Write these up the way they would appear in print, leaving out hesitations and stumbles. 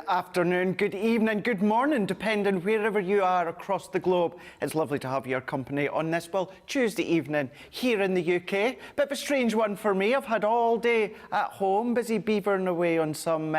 afternoon, good evening, good morning, depending wherever you are across the globe. It's lovely to have your company on this, well, Tuesday evening here in the UK. Bit of a strange one for me. I've had all day at home, busy beavering away on some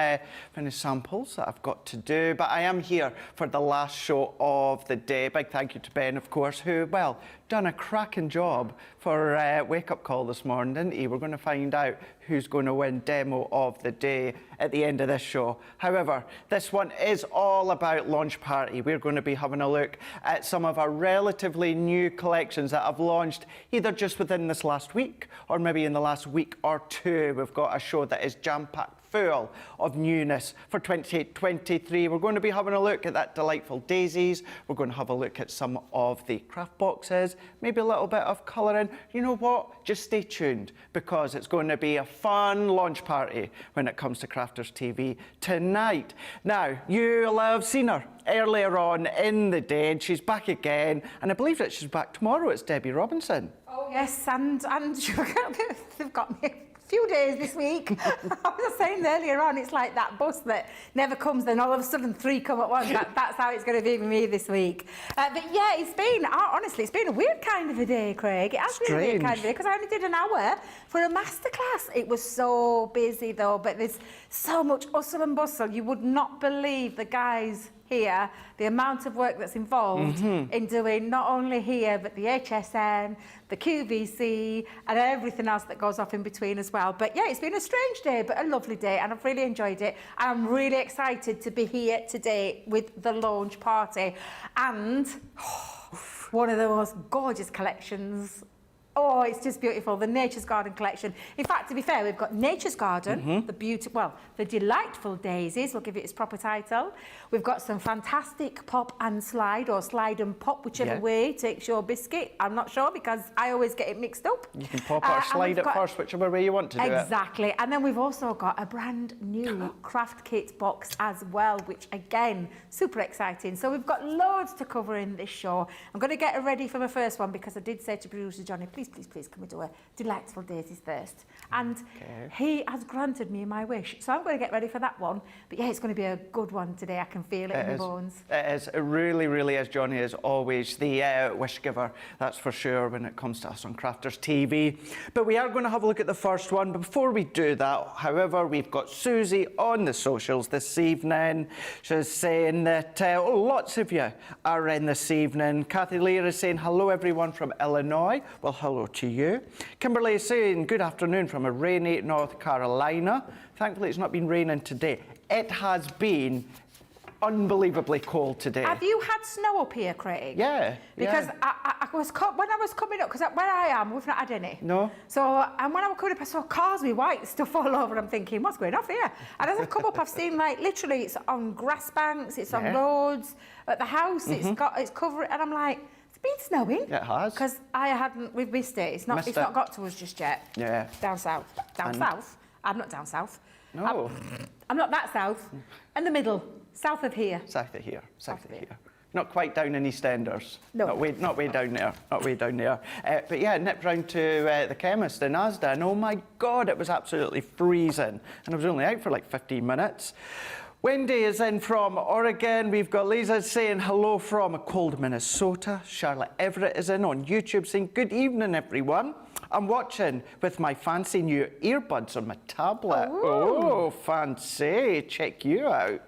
samples that I've got to do. But I am here for the last show of the day. Big thank you to Ben, of course, who, well, done a cracking job for Wake Up Call this morning, didn't he? We're going to find out who's going to win Demo of the Day at the end of this show. However, this one is all about Launch Party. We're going to be having a look at some of our relatively new collections that have launched either just within this last week or maybe in the last week or two. We've got a show that is jam-packed full of newness for 2023. We're going to be having a look at that delightful Daisies. We're going to have a look at some of the craft boxes, maybe a little bit of colouring. You know what? Just stay tuned because it's going to be a fun launch party when it comes to Crafters TV tonight. Now, you'll have seen her earlier on in the day and she's back again, and I believe that she's back tomorrow. It's Debbie Robinson. Oh yes, and they've got me a few days this week. I was saying earlier on, it's like that bus that never comes, then all of a sudden 3 come at once. That's how it's going to be with me this week. But yeah, honestly, it's been a weird kind of a day, Craig. It has been a weird kind of a day because I only did an hour for a masterclass. It was so busy though, but there's so much hustle and bustle. You would not believe the guys here, the amount of work that's involved in doing not only here, but the HSN, the QVC, and everything else that goes off in between as well. But yeah, it's been a strange day, but a lovely day, and I've really enjoyed it. And I'm really excited to be here today with the launch party. And one of the most gorgeous collections. Oh, it's just beautiful, the Nature's Garden collection. In fact, to be fair, we've got Nature's Garden, the delightful Daisies, we'll give it its proper title. We've got some fantastic pop and slide, or slide and pop, whichever way takes your biscuit. I'm not sure because I always get it mixed up. You can pop or slide it first, whichever way you want to do it. Exactly, and then we've also got a brand new craft kit box as well, which again, super exciting. So we've got loads to cover in this show. I'm going to get ready for my first one because I did say to producer Johnny, please, can we do a delightful Daisies first? And he has granted me my wish. So I'm going to get ready for that one. But yeah, it's going to be a good one today. I can feel it in my bones. It is. It really, really is. Johnny is always the wish giver, that's for sure, when it comes to us on Crafters TV. But we are going to have a look at the first one. But before we do that, however, we've got Susie on the socials this evening. She's saying that lots of you are in this evening. Kathy Lear is saying, hello, everyone from Illinois. Well, hello to you. Kimberly is saying, good afternoon from a rainy North Carolina. Thankfully, it's not been raining today. It has been unbelievably cold today. Have you had snow up here, Craig? Yeah. Because I was when I was coming up, because where I am, we've not had any. No. So, and when I was coming up, I saw cars with white stuff all over. I'm thinking, what's going off here? And as I've come up, I've seen, like, literally, it's on grass banks, it's on roads, at the house, it's covered, and I'm like, it's been snowing. It has. Because we've missed it. It's not got to us just yet. Yeah. Down south. South? I'm not down south. No. I'm not that south. In the middle. South of here. South of here. Not quite down in EastEnders. No. Not way down there. Not way down there. But yeah, nipped round to the chemist in Asda, and oh my God, it was absolutely freezing. And I was only out for like 15 minutes. Wendy is in from Oregon. We've got Lisa saying hello from a cold Minnesota. Charlotte Everett is in on YouTube saying, good evening, everyone. I'm watching with my fancy new earbuds on my tablet. Ooh. Oh, fancy. Check you out.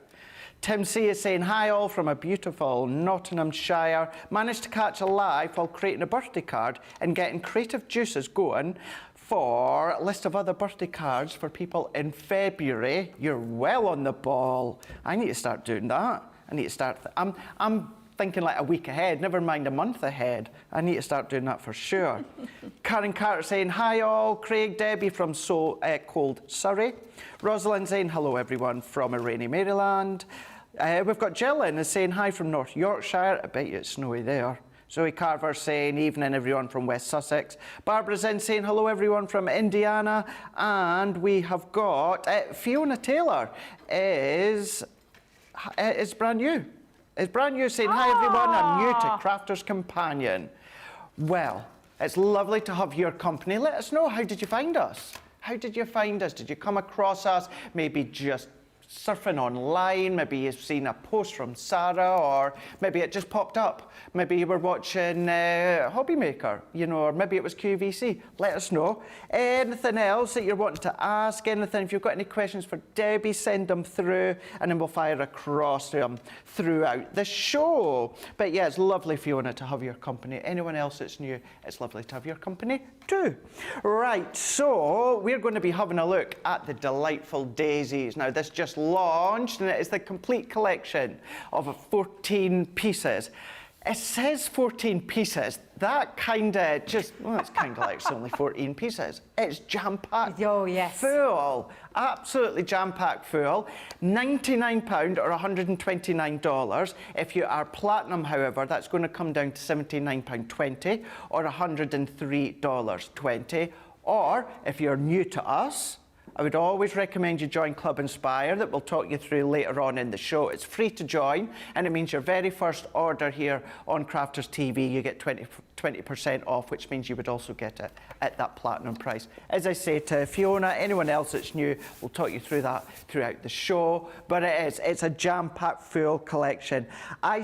Tim C is saying, hi all from a beautiful Nottinghamshire. Managed to catch a live while creating a birthday card and getting creative juices going for a list of other birthday cards for people in February. You're well on the ball. I need to start doing that. I need to start... I'm thinking like a week ahead, never mind a month ahead. I need to start doing that for sure. Karen Carter saying, hi all, Craig, Debbie from cold Surrey. Rosalind saying, hello everyone from a rainy Maryland. We've got Jill in is saying, hi from North Yorkshire. I bet you it's snowy there. Zoe Carver saying, evening everyone from West Sussex. Barbara's in saying, hello everyone from Indiana. And we have got Fiona Taylor is brand new. It's brand new saying, hi everyone, I'm new to Crafters Companion. Well, it's lovely to have your company. Let us know, how did you find us? How did you find us? Did you come across us maybe just surfing online, maybe you've seen a post from Sarah, or maybe it just popped up. Maybe you were watching Hobby Maker, you know, or maybe it was QVC. Let us know. Anything else that you're wanting to ask, anything, if you've got any questions for Debbie, send them through, and then we'll fire across them throughout the show. But yeah, it's lovely, Fiona, to have your company. Anyone else that's new, it's lovely to have your company too. Right, so we're going to be having a look at the delightful Daisies. Now, this just launched, and it is the complete collection of 14 pieces. It says 14 pieces. That kind of just, well, it's kind of like it's only 14 pieces. It's jam-packed. Oh, yes. Full. Absolutely jam-packed full. £99 or $129. If you are platinum, however, that's going to come down to £79.20 or $103.20. Or if you're new to us, I would always recommend you join Club Inspire, that we'll talk you through later on in the show. It's free to join, and it means your very first order here on Crafters TV, you get 20% off, which means you would also get it at that platinum price. As I say to Fiona, anyone else that's new, we'll talk you through that throughout the show. But it's a jam-packed full collection. I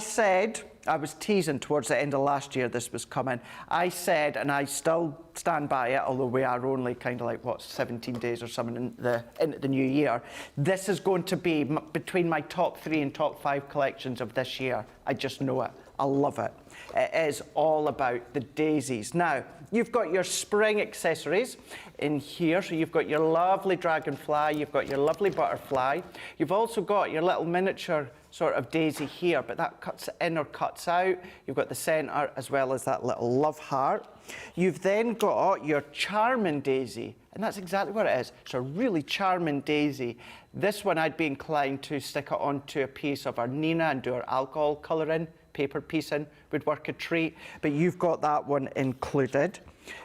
was teasing towards the end of last year this was coming. I said, and I still stand by it, although we are only kind of like, 17 days or something into the new year. This is going to be between my top 3 and top 5 collections of this year. I just know it. I love it. It is all about the Daisies. Now, you've got your spring accessories in here. So you've got your lovely dragonfly, you've got your lovely butterfly. You've also got your little miniature sort of daisy here, but that cuts in or cuts out. You've got the centre as well as that little love heart. You've then got your charming daisy, and that's exactly what it is. It's a really charming daisy. This one I'd be inclined to stick it onto a piece of our Nina and do our alcohol colouring, paper piecing would work a treat, but you've got that one included.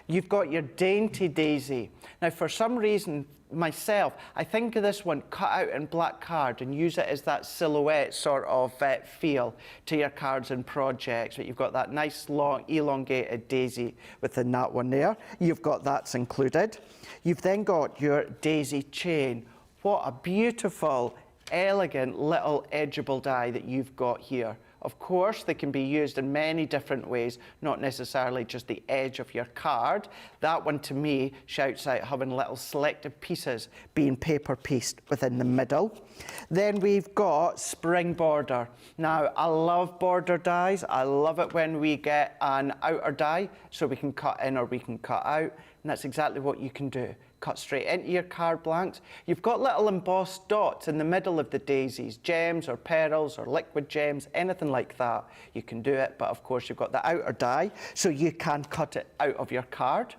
You've got your dainty daisy. Now, for some reason, myself, I think of this one cut out in black card and use it as that silhouette sort of feel to your cards and projects. But you've got that nice long elongated daisy within that one there. You've got that's included. You've then got your daisy chain. What a beautiful, elegant little edgeable die that you've got here. Of course, they can be used in many different ways, not necessarily just the edge of your card. That one, to me, shouts out having little selective pieces being paper pieced within the middle. Then we've got spring border. Now, I love border dies. I love it when we get an outer die, so we can cut in or we can cut out, and that's exactly what you can do. Cut straight into your card blanks. You've got little embossed dots in the middle of the daisies, gems or pearls or liquid gems, anything like that. You can do it, but of course you've got the outer die, so you can cut it out of your card.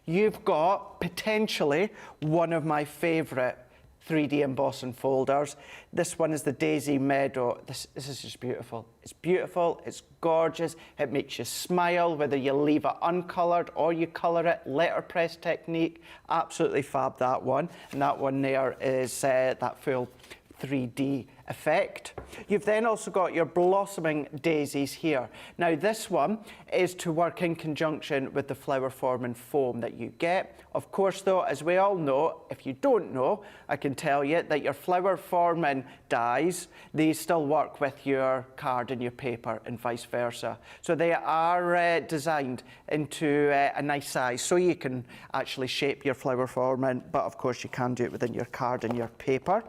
You've got potentially one of my favourite 3D embossing folders. This one is the Daisy Meadow. This is just beautiful. It's beautiful, it's gorgeous, it makes you smile, whether you leave it uncoloured or you colour it, letterpress technique, absolutely fab, that one. And that one there is that full 3D effect. You've then also got your blossoming daisies here. Now, this one is to work in conjunction with the flower forming foam that you get. Of course, though, as we all know, if you don't know, I can tell you that your flower forming dies, they still work with your card and your paper and vice versa. So they are designed into a nice size, so you can actually shape your flower forming, but of course you can do it within your card and your paper.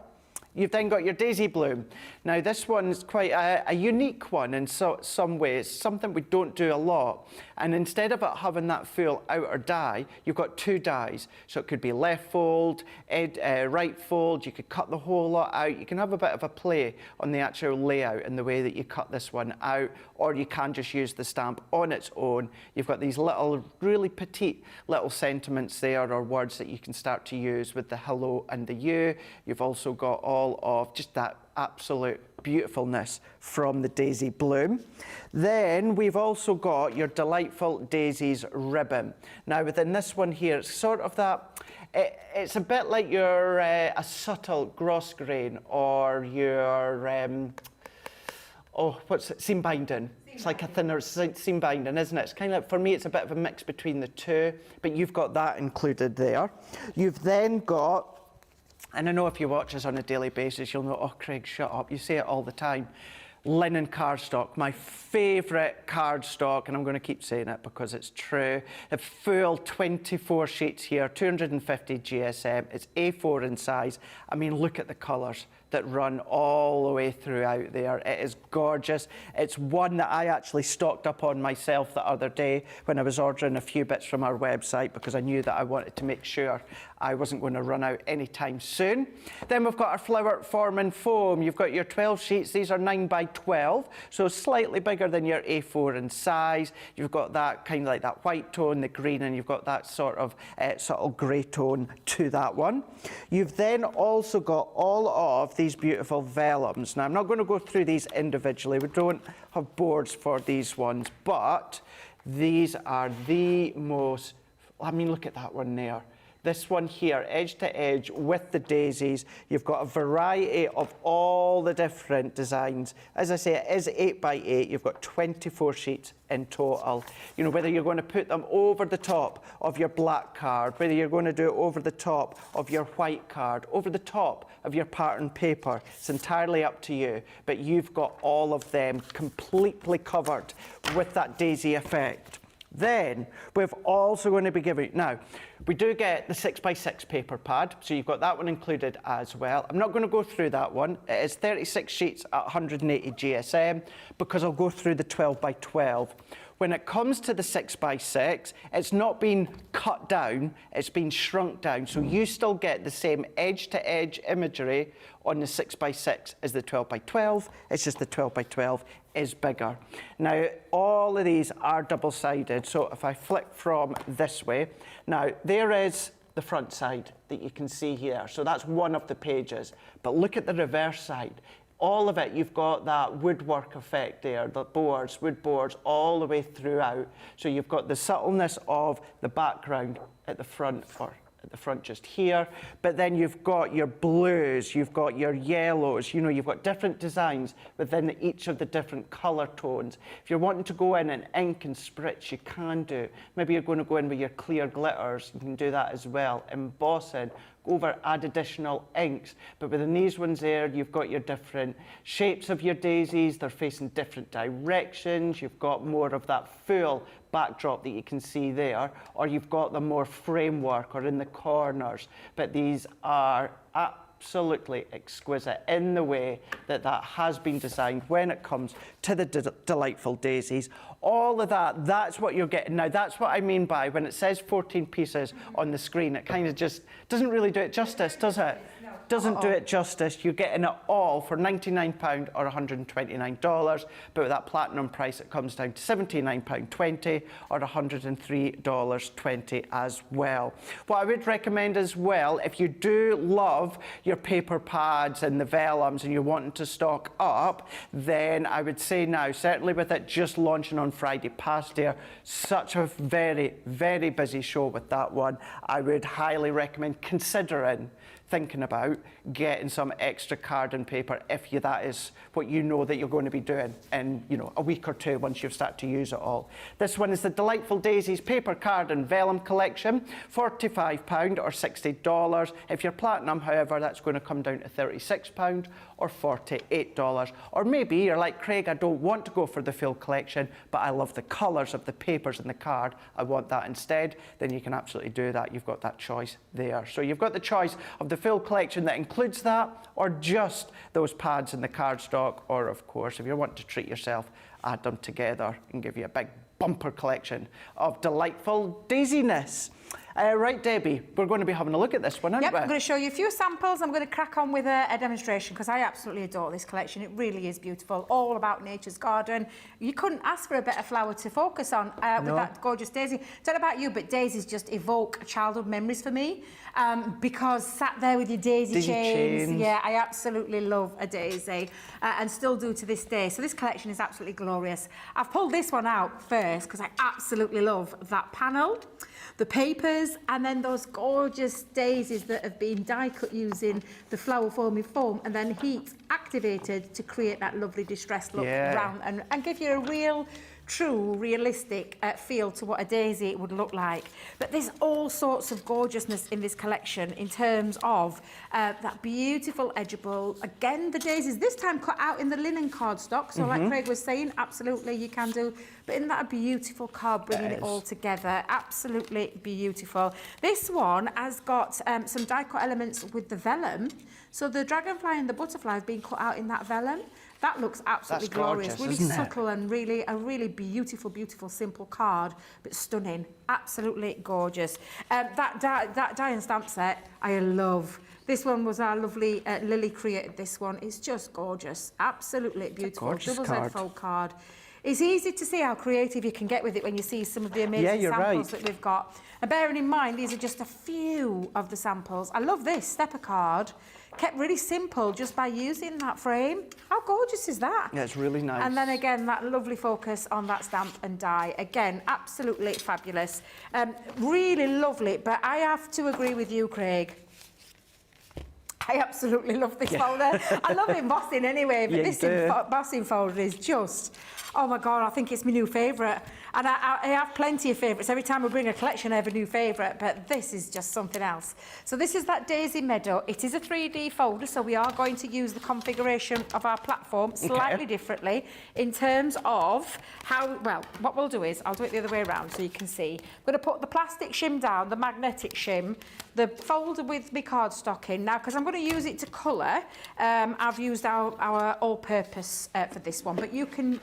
You've then got your daisy bloom. Now, this one's quite a unique one in some ways, something we don't do a lot. And instead of it having that full outer die, you've got 2 dies. So it could be left fold, right fold, you could cut the whole lot out. You can have a bit of a play on the actual layout and the way that you cut this one out, or you can just use the stamp on its own. You've got these little, really petite little sentiments there, or words that you can start to use with the hello and the you. You've also got all of just that absolute beautifulness from the daisy bloom. Then we've also got your delightful Daisies ribbon. Now, within this one here, it's sort of that, it's a bit like your a subtle grosgrain, or your seam binding. It's like a thinner seam binding, isn't it? It's kind of, for me, it's a bit of a mix between the two, but you've got that included there. You've then got And I know if you watch us on a daily basis, you'll know, oh, Craig, shut up. You say it all the time. Linen cardstock, my favourite cardstock, and I'm going to keep saying it because it's true. The full 24 sheets here, 250 GSM. It's A4 in size. I mean, look at the colours that run all the way throughout there. It is gorgeous. It's one that I actually stocked up on myself the other day when I was ordering a few bits from our website because I knew that I wanted to make sure I wasn't going to run out anytime soon. Then we've got our flower forming foam. You've got your 12 sheets. These are 9 by 12, so slightly bigger than your A4 in size. You've got that kind of like that white tone, the green, and you've got that sort of subtle grey tone to that one. You've then also got all of these beautiful vellums. Now, I'm not going to go through these individually. We don't have boards for these ones, but these are the most, I mean, look at that one there. This one here, edge to edge with the daisies. You've got a variety of all the different designs. As I say, it is 8 by 8. You've got 24 sheets in total. You know, whether you're going to put them over the top of your black card, whether you're going to do it over the top of your white card, over the top of your pattern paper, it's entirely up to you. But you've got all of them completely covered with that daisy effect. Then we're also going to be giving, now we do get the 6 by 6 paper pad, so you've got that one included as well. I'm not going to go through that one. It is 36 sheets at 180 GSM because I'll go through the 12 by 12. When it comes to the 6 by 6, it's not been cut down, it's been shrunk down. So you still get the same edge-to-edge imagery on the 6 by 6 as the 12 by 12. It's just the 12 by 12 is bigger. Now, all of these are double-sided. So if I flick from this way, now there is the front side that you can see here. So that's one of the pages. But look at the reverse side. All of it, you've got that woodwork effect there, the boards, wood boards, all the way throughout. So you've got the subtleness of the background at the front, or at the front just here, but then you've got your blues, you've got your yellows, you know, you've got different designs within each of the different colour tones. If you're wanting to go in and ink and spritz, you can do. Maybe you're going to go in with your clear glitters, you can do that as well. Embossing, over, add additional inks. But within these ones there, you've got your different shapes of your daisies. They're facing different directions. You've got more of that full backdrop that you can see there, or you've got the more framework or in the corners. But these are absolutely exquisite in the way that that has been designed when it comes to the delightful daisies. All of that, that's what you're getting. Now, that's what I mean by when it says 14 pieces on the screen, it kind of just doesn't really do it justice, does it? Doesn't do it justice. You're getting it all for £99 or $129, but with that platinum price, it comes down to £79.20 or $103.20 as well. What I would recommend as well, if you do love your paper pads and the vellums and you're wanting to stock up, then I would say now, certainly with it just launching on Friday past here, such a very, very busy show with that one, I would highly recommend considering thinking about getting some extra card and paper if that is what you know that you're going to be doing in, you know, a week or two once you've started to use it all. This one is the Delightful Daisies Paper Card and Vellum Collection, £45 or $60. If you're platinum, however, that's going to come down to £36 or $48. Or maybe you're like, Craig, I don't want to go for the full collection, but I love the colours of the papers and the card. I want that instead. Then you can absolutely do that. You've got that choice there. So you've got the choice of the full collection that includes that, or just those pads and the cardstock, or of course, if you want to treat yourself, add them together and give you a big bumper collection of delightful daisiness. Right, Debbie, we're going to be having a look at this one, aren't we? Yep, I'm going to show you a few samples. I'm going to crack on with a demonstration because I absolutely adore this collection. It really is beautiful, all about nature's garden. You couldn't ask for a better flower to focus on with that gorgeous daisy. Don't know about you, but daisies just evoke childhood memories for me because sat there with your daisy chains. Yeah, I absolutely love a daisy and still do to this day. So this collection is absolutely glorious. I've pulled this one out first because I absolutely love that panel, the papers, and then those gorgeous daisies that have been die cut using the flower forming foam and then heat activated to create that lovely distressed look Yeah. round and give you a real, true, realistic feel to what a daisy would look like. But there's all sorts of gorgeousness in this collection in terms of that beautiful edgeable. Again, the daisies this time cut out in the linen cardstock. So like Craig was saying, absolutely you can do. But isn't that a beautiful card, bringing it all together? Absolutely beautiful. This one has got some die cut elements with the vellum. So the dragonfly and the butterfly have been cut out in that vellum. That looks absolutely glorious, gorgeous, really isn't it? subtle and really a really beautiful, beautiful, simple card, but stunning, absolutely gorgeous. That die and stamp set, I love. This one was our lovely Lily created. This one, it's just gorgeous, absolutely beautiful. Gorgeous Double card. Z fold card. It's easy to see how creative you can get with it when you see some of the amazing samples that we've got. And bearing in mind, these are just a few of the samples. I love this stepper card. Kept really simple just by using that frame. How gorgeous is that? Yeah, it's really nice. And then again, that lovely focus on that stamp and die. Again, absolutely fabulous. Really lovely, but I have to agree with you, Craig. I absolutely love this folder. I love embossing anyway, but this embossing folder is just, oh my God, I think it's my new favourite. And I have plenty of favourites. Every time we bring a collection, I have a new favourite, but this is just something else. So this is that Daisy Meadow. It is a 3D folder, so we are going to use the configuration of our platform slightly differently in terms of how, well, what we'll do is, I'll do it the other way around so you can see. I'm going to put the plastic shim down, the magnetic shim, the folder with my cardstock in. Now, because I'm going to use it to colour, I've used our all-purpose for this one, but you can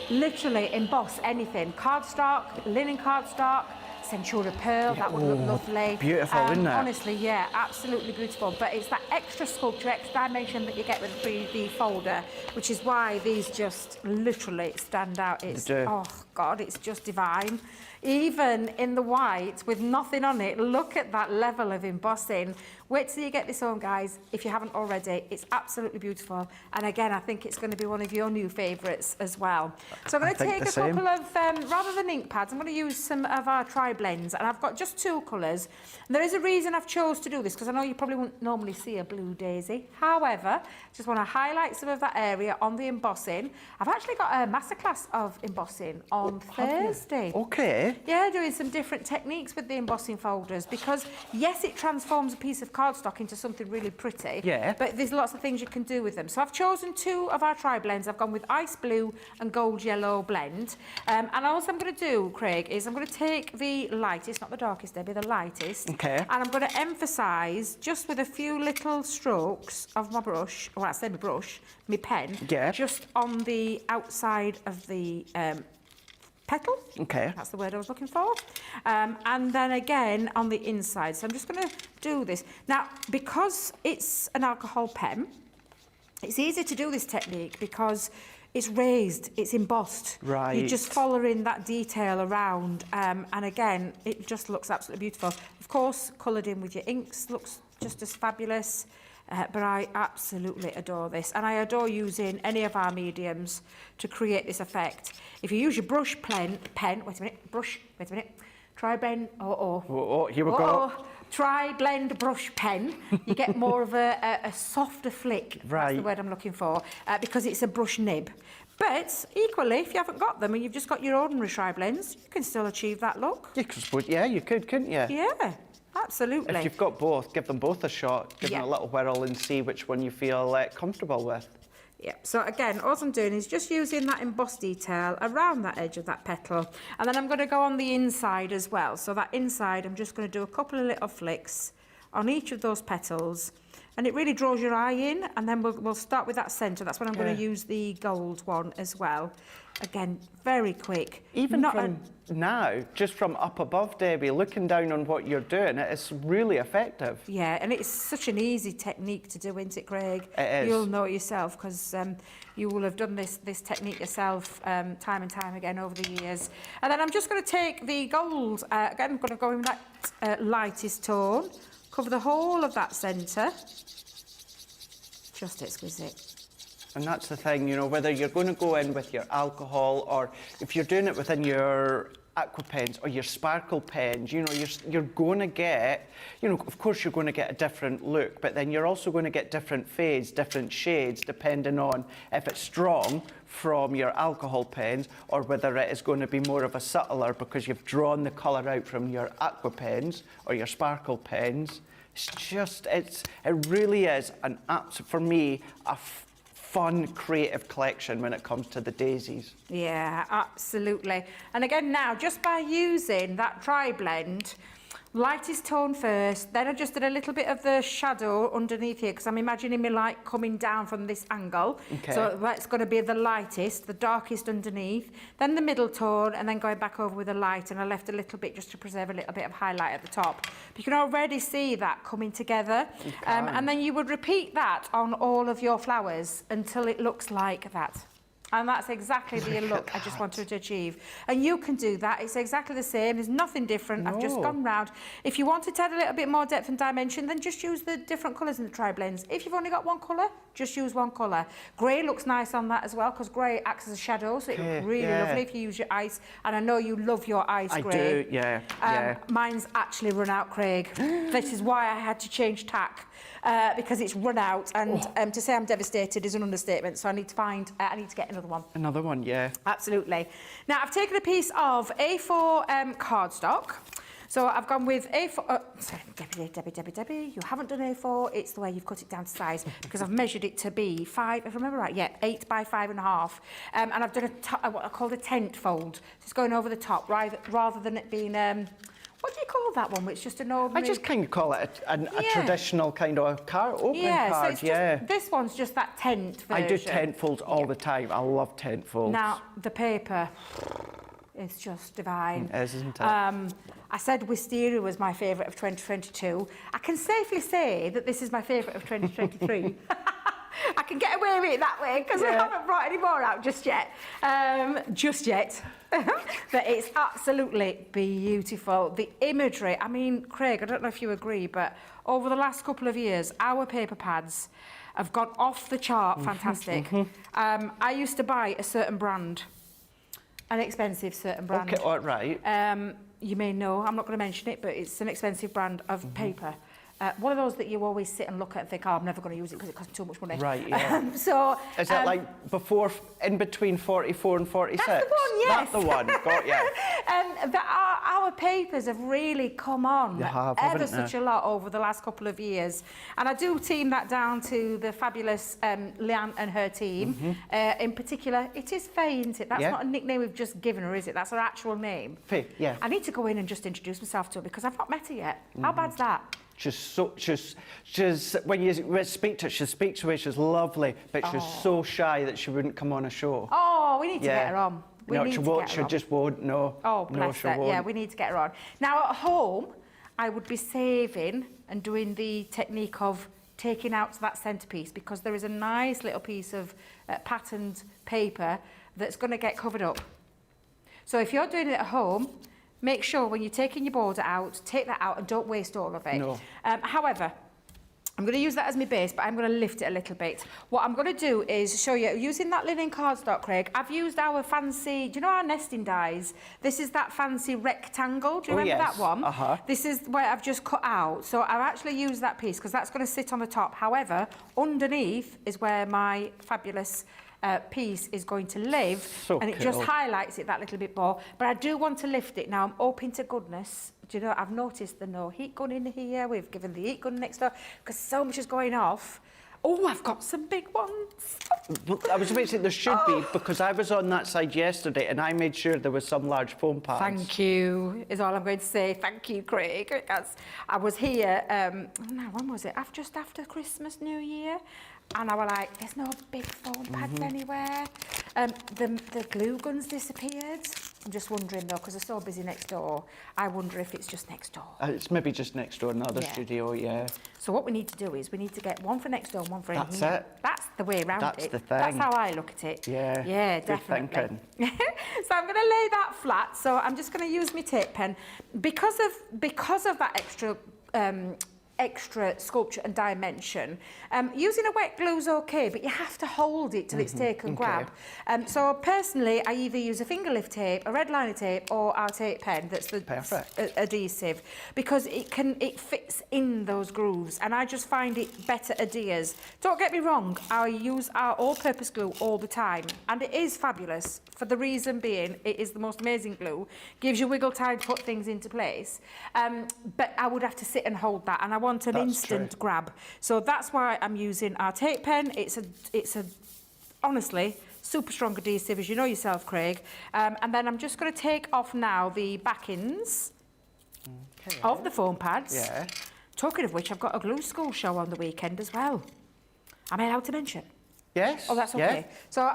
literally emboss anything. Cardstock, linen cardstock, Centura Pearl, that would look lovely. Beautiful, isn't it? Honestly, yeah, absolutely beautiful. But it's that extra sculpture, extra dimension that you get with a 3D folder, which is why these just literally stand out. It's, oh God, it's just divine. Even in the white with nothing on it, look at that level of embossing. Wait till you get this home, guys, if you haven't already. It's absolutely beautiful. And again, I think it's going to be one of your new favourites as well. So I'm going to take a couple of, rather than ink pads, I'm going to use some of our tri-blends. And I've got just two colours. And there is a reason I've chose to do this, because I know you probably won't normally see a blue daisy. However, just want to highlight some of that area on the embossing. I've actually got a masterclass of embossing on Thursday. Okay. Yeah, doing some different techniques with the embossing folders, because yes, it transforms a piece of cardstock into something really pretty, but there's lots of things you can do with them. So I've chosen two of our tri-blends. I've gone with ice blue and gold yellow blend. And also I'm going to do, Craig, is I'm going to take the lightest, not the darkest, Debbie, the lightest. Okay. And I'm going to emphasise just with a few little strokes of my brush, or I say my brush, my pen, just on the outside of the petal. Okay. That's the word I was looking for. And then again on the inside. So I'm just going to do this. Now, because it's an alcohol pen, it's easy to do this technique because it's raised, it's embossed. Right. You're just following that detail around. And again, it just looks absolutely beautiful. Of course, coloured in with your inks looks just as fabulous. But I absolutely adore this, and I adore using any of our mediums to create this effect. If you use your brush pen, wait a minute, tri-blend, here we go. Tri-blend brush pen, you get more of a softer flick, that's the word I'm looking for, because it's a brush nib. But equally, if you haven't got them and you've just got your ordinary tri-blends, you can still achieve that look. Yeah, you could, couldn't you? Yeah. Absolutely. If you've got both, give them both a shot, give them a little whirl and see which one you feel comfortable with. Yeah, so again, all I'm doing is just using that embossed detail around that edge of that petal. And then I'm going to go on the inside as well. So that inside, I'm just going to do a couple of little flicks on each of those petals. And it really draws your eye in, and then we'll start with that centre. That's when I'm going to use the gold one as well. Again, very quick. Even from now, just from up above, Debbie, looking down on what you're doing, it's really effective. Yeah, and it's such an easy technique to do, isn't it, Craig? It is. You'll know it yourself, because you will have done this technique yourself time and time again over the years. And then I'm just going to take the gold, again, I'm going to go in that lightest tone, cover the whole of that centre. Just exquisite. And that's the thing, you know, whether you're going to go in with your alcohol or if you're doing it within your aqua pens or your sparkle pens, you know, you're going to get, you know, of course you're going to get a different look, but then you're also going to get different fades, different shades, depending on if it's strong from your alcohol pens or whether it is going to be more of a subtler because you've drawn the colour out from your aqua pens or your sparkle pens. It's just, it really is for me, a fun, creative collection when it comes to the Daisies. Yeah, absolutely. And again now, just by using that dry blend, lightest tone first, then I just did a little bit of the shadow underneath here because I'm imagining my light coming down from this angle. Okay. So that's going to be the lightest, the darkest underneath, then the middle tone, and then going back over with the light. And I left a little bit just to preserve a little bit of highlight at the top. But you can already see that coming together. And then you would repeat that on all of your flowers until it looks like that. And that's exactly the look I just wanted to achieve. And you can do that. It's exactly the same. There's nothing different. No. I've just gone round. If you wanted to add a little bit more depth and dimension, then just use the different colours in the tri-blends. If you've only got one colour, just use one colour. Grey looks nice on that as well because grey acts as a shadow, so it looks really lovely if you use your ice. And I know you love your ice grey. I do, yeah. Mine's actually run out, Craig. This is why I had to change tack. Because it's run out, and to say I'm devastated is an understatement. So I need to get another one. Another one, yeah. Absolutely. Now I've taken a piece of A4 cardstock. So I've gone with A4. Sorry, Debbie, you haven't done A4. It's the way you've cut it down to size because I've measured it to be 5, if I remember right. Yeah, 8 by 5.5. And I've done what I call a tent fold. So it's going over the top rather than it being. What do you call that one? It's just an ordinary... I just kind of call it a traditional kind of opening card, so it's just, this one's just that tent version. I do tent folds all the time. I love tent folds. Now, the paper is just divine. It is, isn't it? I said Wisteria was my favourite of 2022. I can safely say that this is my favourite of 2023. I can get away with it that way because I haven't brought any more out just yet. But it's absolutely beautiful. The imagery, I mean, Craig, I don't know if you agree, but over the last couple of years, our paper pads have gone off the chart fantastic. I used to buy a certain brand, an expensive certain brand. Okay, all right. You may know, I'm not going to mention it, but it's an expensive brand of paper. One of those that you always sit and look at and think, oh, I'm never going to use it because it costs too much money. Right, yeah. Is it like in between 44 and 46? That's the one, yes. That's the one, got ya. Our papers have really come on ever such a lot over the last couple of years. And I do team that down to the fabulous Leanne and her team. In particular, it is Faye, isn't it? That's not a nickname we've just given her, is it? That's her actual name. Faye, yeah. I need to go in and just introduce myself to her because I've not met her yet. How bad's that? She's when you speak to her, she speaks away, she's lovely, but she's so shy that she wouldn't come on a show. Oh, we need to get her on. She just won't, no. Oh, bless her. Yeah, we need to get her on. Now, at home, I would be saving and doing the technique of taking out that centrepiece because there is a nice little piece of patterned paper that's going to get covered up. So if you're doing it at home, make sure when you're taking your border out, take that out and don't waste all of it. No. However, I'm going to use that as my base, but I'm going to lift it a little bit. What I'm going to do is show you, using that linen cardstock, Craig, I've used our fancy, do you know our nesting dies? This is that fancy rectangle, do you remember that one? This is where I've just cut out. So I've actually used that piece because that's going to sit on the top. However, underneath is where my fabulous piece is going to live, and it just highlights it that little bit more. But I do want to lift it now. I'm hoping to goodness. Do you know, I've noticed the no heat gun in here. We've given the heat gun next door because so much is going off. Oh, I've got some big ones. Well, I was about to say there should be, because I was on that side yesterday and I made sure there was some large foam pads. Thank you, is all I'm going to say. Thank you, Craig. Because I was here, now, when was it? Just after Christmas, New Year. And I was like, there's no big foam pads anywhere. The glue guns disappeared. I'm just wondering though, because they're so busy next door, I wonder if it's just next door. It's maybe just next door, another studio, yeah. So what we need to do is we need to get one for next door and one for in here. That's it. That's the way around it. That's the thing. That's how I look at it. Yeah. Yeah, definitely. So I'm going to lay that flat. So I'm just going to use my tape pen. Because of that extra extra sculpture and dimension. Using a wet glue is okay, but you have to hold it till it's taken grab. So personally, I either use a finger lift tape, a red liner tape, or our tape pen that's the adhesive, because it fits in those grooves, and I just find it better adheres. Don't get me wrong, I use our all-purpose glue all the time, and it is fabulous for the reason being it is the most amazing glue, gives you wiggle time to put things into place. But I would have to sit and hold that, and I want an instant grab. So that's why I'm using our tape pen. It's a honestly super strong adhesive, as you know yourself, Craig. And then I'm just going to take off now the backings of the foam pads. Yeah. Talking of which, I've got a glue school show on the weekend as well. Am I allowed to mention? Yes. Oh, that's okay. Yeah. So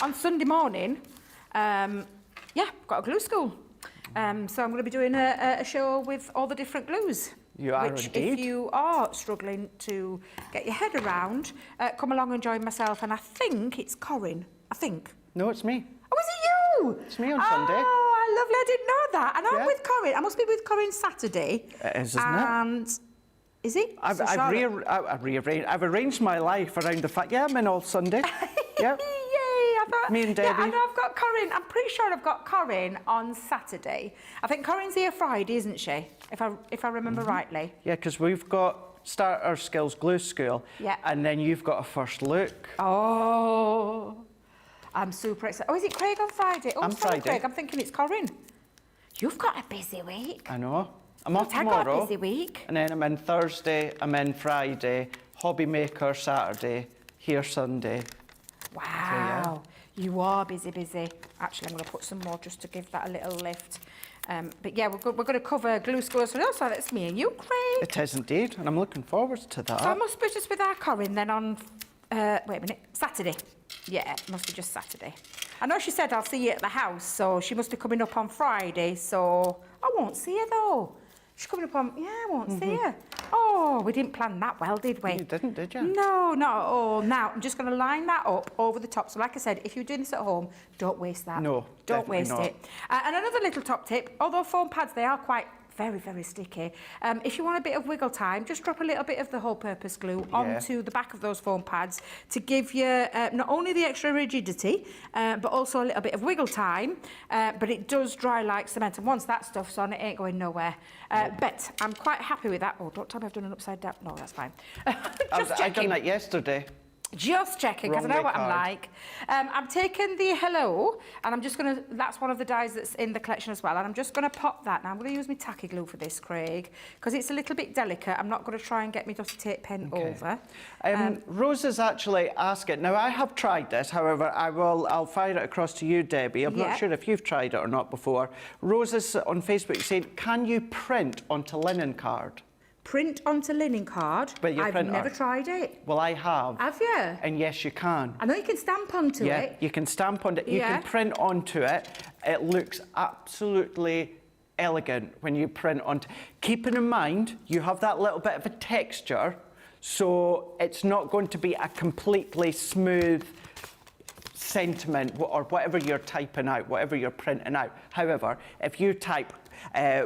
on Sunday morning, got a glue school. So I'm going to be doing a show with all the different glues. You are which, indeed. if you are struggling to get your head around, come along and join myself. And I think it's Corinne. I think. No, it's me. Oh, is it you? It's me on Sunday. Oh, lovely. I didn't know that. And I'm with Corinne. I must be with Corinne Saturday. It is, isn't it? And is it? I've arranged my life around the fact. Yeah, I'm in all Sunday. Yep. Me and Debbie. Yeah, I know I've got Corinne. I'm pretty sure I've got Corinne on Saturday. I think Corinne's here Friday, isn't she? If I remember rightly. Yeah, because we've got Start Our Skills Glue School. Yeah. And then you've got a first look. Oh, I'm super excited. Oh, is it Craig on Friday? Oh, I'm sorry, Friday. Craig. I'm thinking it's Corinne. You've got a busy week. I know. I'm off tomorrow. I've got a busy week. And then I'm in Thursday, I'm in Friday, Hobby Maker Saturday, here Sunday. Wow. So, yeah. You are busy. Actually, I'm going to put some more just to give that a little lift. But yeah, we're going to cover glue schools. So that's me and you, Craig. It is indeed, and I'm looking forward to that. So I must be just with our Corinne then on, wait a minute, Saturday. Yeah, it must be just Saturday. I know she said I'll see you at the house, so she must be coming up on Friday, so I won't see her though. She's coming up on, I won't see her. Oh, we didn't plan that well, did we? You didn't, did you? No, not at all. Now, I'm just going to line that up over the top. So like I said, if you're doing this at home, don't waste that. No, don't waste not. it. And another little top tip, although foam pads, they are quite very, very sticky. If you want a bit of wiggle time, just drop a little bit of the whole-purpose glue onto the back of those foam pads to give you not only the extra rigidity, but also a little bit of wiggle time. But it does dry like cement, and once that stuff's on, it ain't going nowhere. But I'm quite happy with that. Oh, don't tell me I've done an upside down. No, that's fine. I done that yesterday. Just checking, because I know what I'm like. I'm taking the Hello, and I'm just going to, that's one of the dies that's in the collection as well, and I'm just going to pop that. Now, I'm going to use my tacky glue for this, Craig, because it's a little bit delicate. I'm not going to try and get my dusty tape pen over. Rose is actually asking, now I have tried this, however, I'll fire it across to you, Debbie. I'm not sure if you've tried it or not before. Rose is on Facebook saying, can you print onto linen card? Print onto linen card? I've never tried it. Well, I have. Have you? And yes, you can. I know you can stamp onto it. Yeah, you can stamp onto it. You can print onto it. It looks absolutely elegant when you print onto. Keeping in mind, you have that little bit of a texture, so it's not going to be a completely smooth sentiment or whatever you're typing out, whatever you're printing out. However, if you type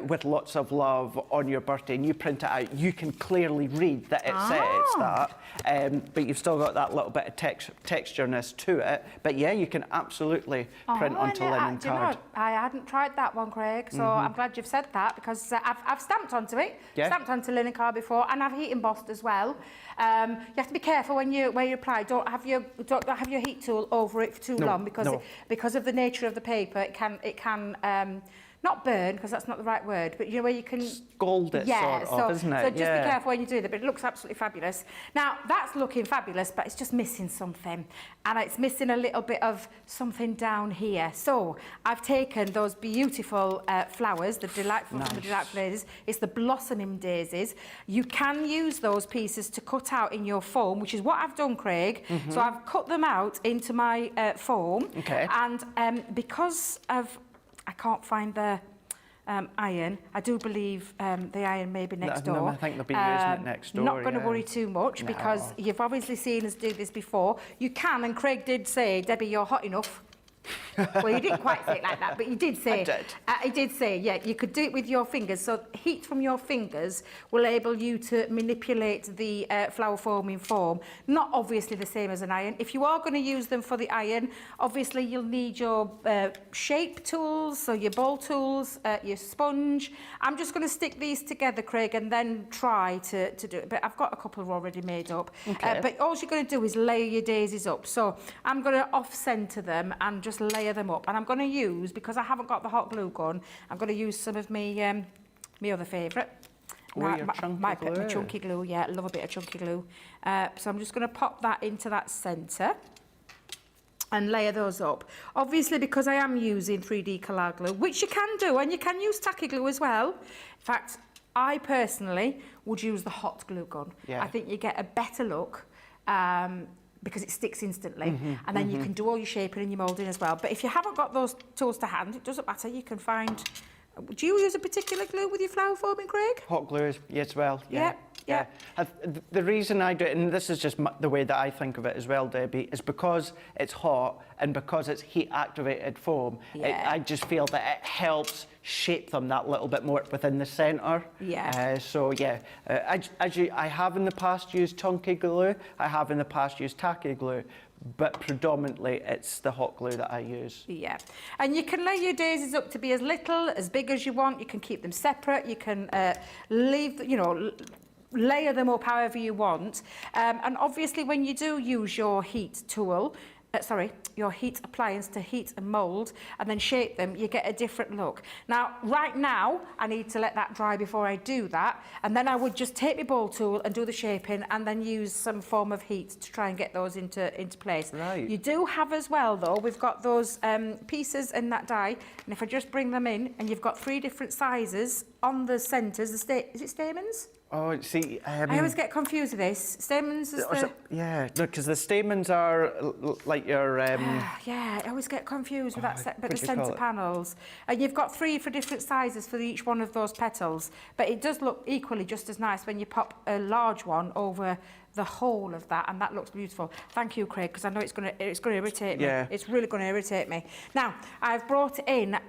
with lots of love on your birthday and you print it out, you can clearly read that it says that, but you've still got that little bit of textureness to it. But yeah, you can absolutely print onto linen card. You know, I hadn't tried that one, Craig, so I'm glad you've said that, because I've stamped onto it, stamped onto linen card before, and I've heat embossed as well. You have to be careful when you apply. Don't have your heat tool over it for too long, because of the nature of the paper, it can not burn, because that's not the right word, but you know where you can scald it, sort of, isn't it? So just be careful when you do that. But it looks absolutely fabulous. Now that's looking fabulous, but it's just missing something, and it's missing a little bit of something down here. So I've taken those beautiful flowers, the delightful daisies. It's the blossoming daisies. You can use those pieces to cut out in your foam, which is what I've done, Craig. So I've cut them out into my foam, and because of I can't find the iron. I do believe the iron may be next door. I think they'll be using it next door. Not going to worry too much, because you've obviously seen us do this before. You can, and Craig did say, Debbie, you're hot enough. Well, you didn't quite say it like that, but you did say. I did. You did say, yeah, you could do it with your fingers. So heat from your fingers will enable you to manipulate the flour forming foam. Not obviously the same as an iron. If you are going to use them for the iron, obviously you'll need your shape tools, so your ball tools, your sponge. I'm just going to stick these together, Craig, and then try to do it. But I've got a couple already made up. Okay. But all you're going to do is layer your daisies up. So I'm going to off-centre them and just layer them up. And I'm going to use, because I haven't got the hot glue gun, I'm going to use some of my other favourite. My chunky glue, yeah, I love a bit of chunky glue. So I'm just going to pop that into that centre and layer those up. Obviously, because I am using 3D Collage glue, which you can do, and you can use tacky glue as well. In fact, I personally would use the hot glue gun. Yeah. I think you get a better look because it sticks instantly, and then you can do all your shaping and your moulding as well. But if you haven't got those tools to hand, it doesn't matter, you can find... Do you use a particular glue with your flour forming, Craig? Hot glue, yes, well, yeah. Yeah. The reason I do it, and this is just the way that I think of it as well, Debbie, is because it's hot and because it's heat-activated foam, Yeah. I just feel that it helps shape them that little bit more within the centre. Yeah. I have in the past used chunky glue, I have in the past used tacky glue, but predominantly it's the hot glue that I use. Yeah, and you can lay your daisies up to be as little, as big as you want. You can keep them separate. You can layer them up however you want. And obviously when you do use your heat tool, your heat appliance to heat and mould and then shape them, you get a different look. Now, right now, I need to let that dry before I do that. And then I would just take my ball tool and do the shaping and then use some form of heat to try and get those into place. Right. You do have as well, though, we've got those pieces in that die. And if I just bring them in, and you've got 3 different sizes on the centres. Is it stamens? Oh, see... I always get confused with this. Stamens is the... Yeah, because the stamens are like your... Yeah, I always get confused with that set, but the what do you call centre it? panels. And you've got 3 for different sizes for each one of those petals. But it does look equally just as nice when you pop a large one over the whole of that, and that looks beautiful. Thank you, Craig, because I know it's going to irritate me. Yeah. It's really going to irritate me. Now, I've brought in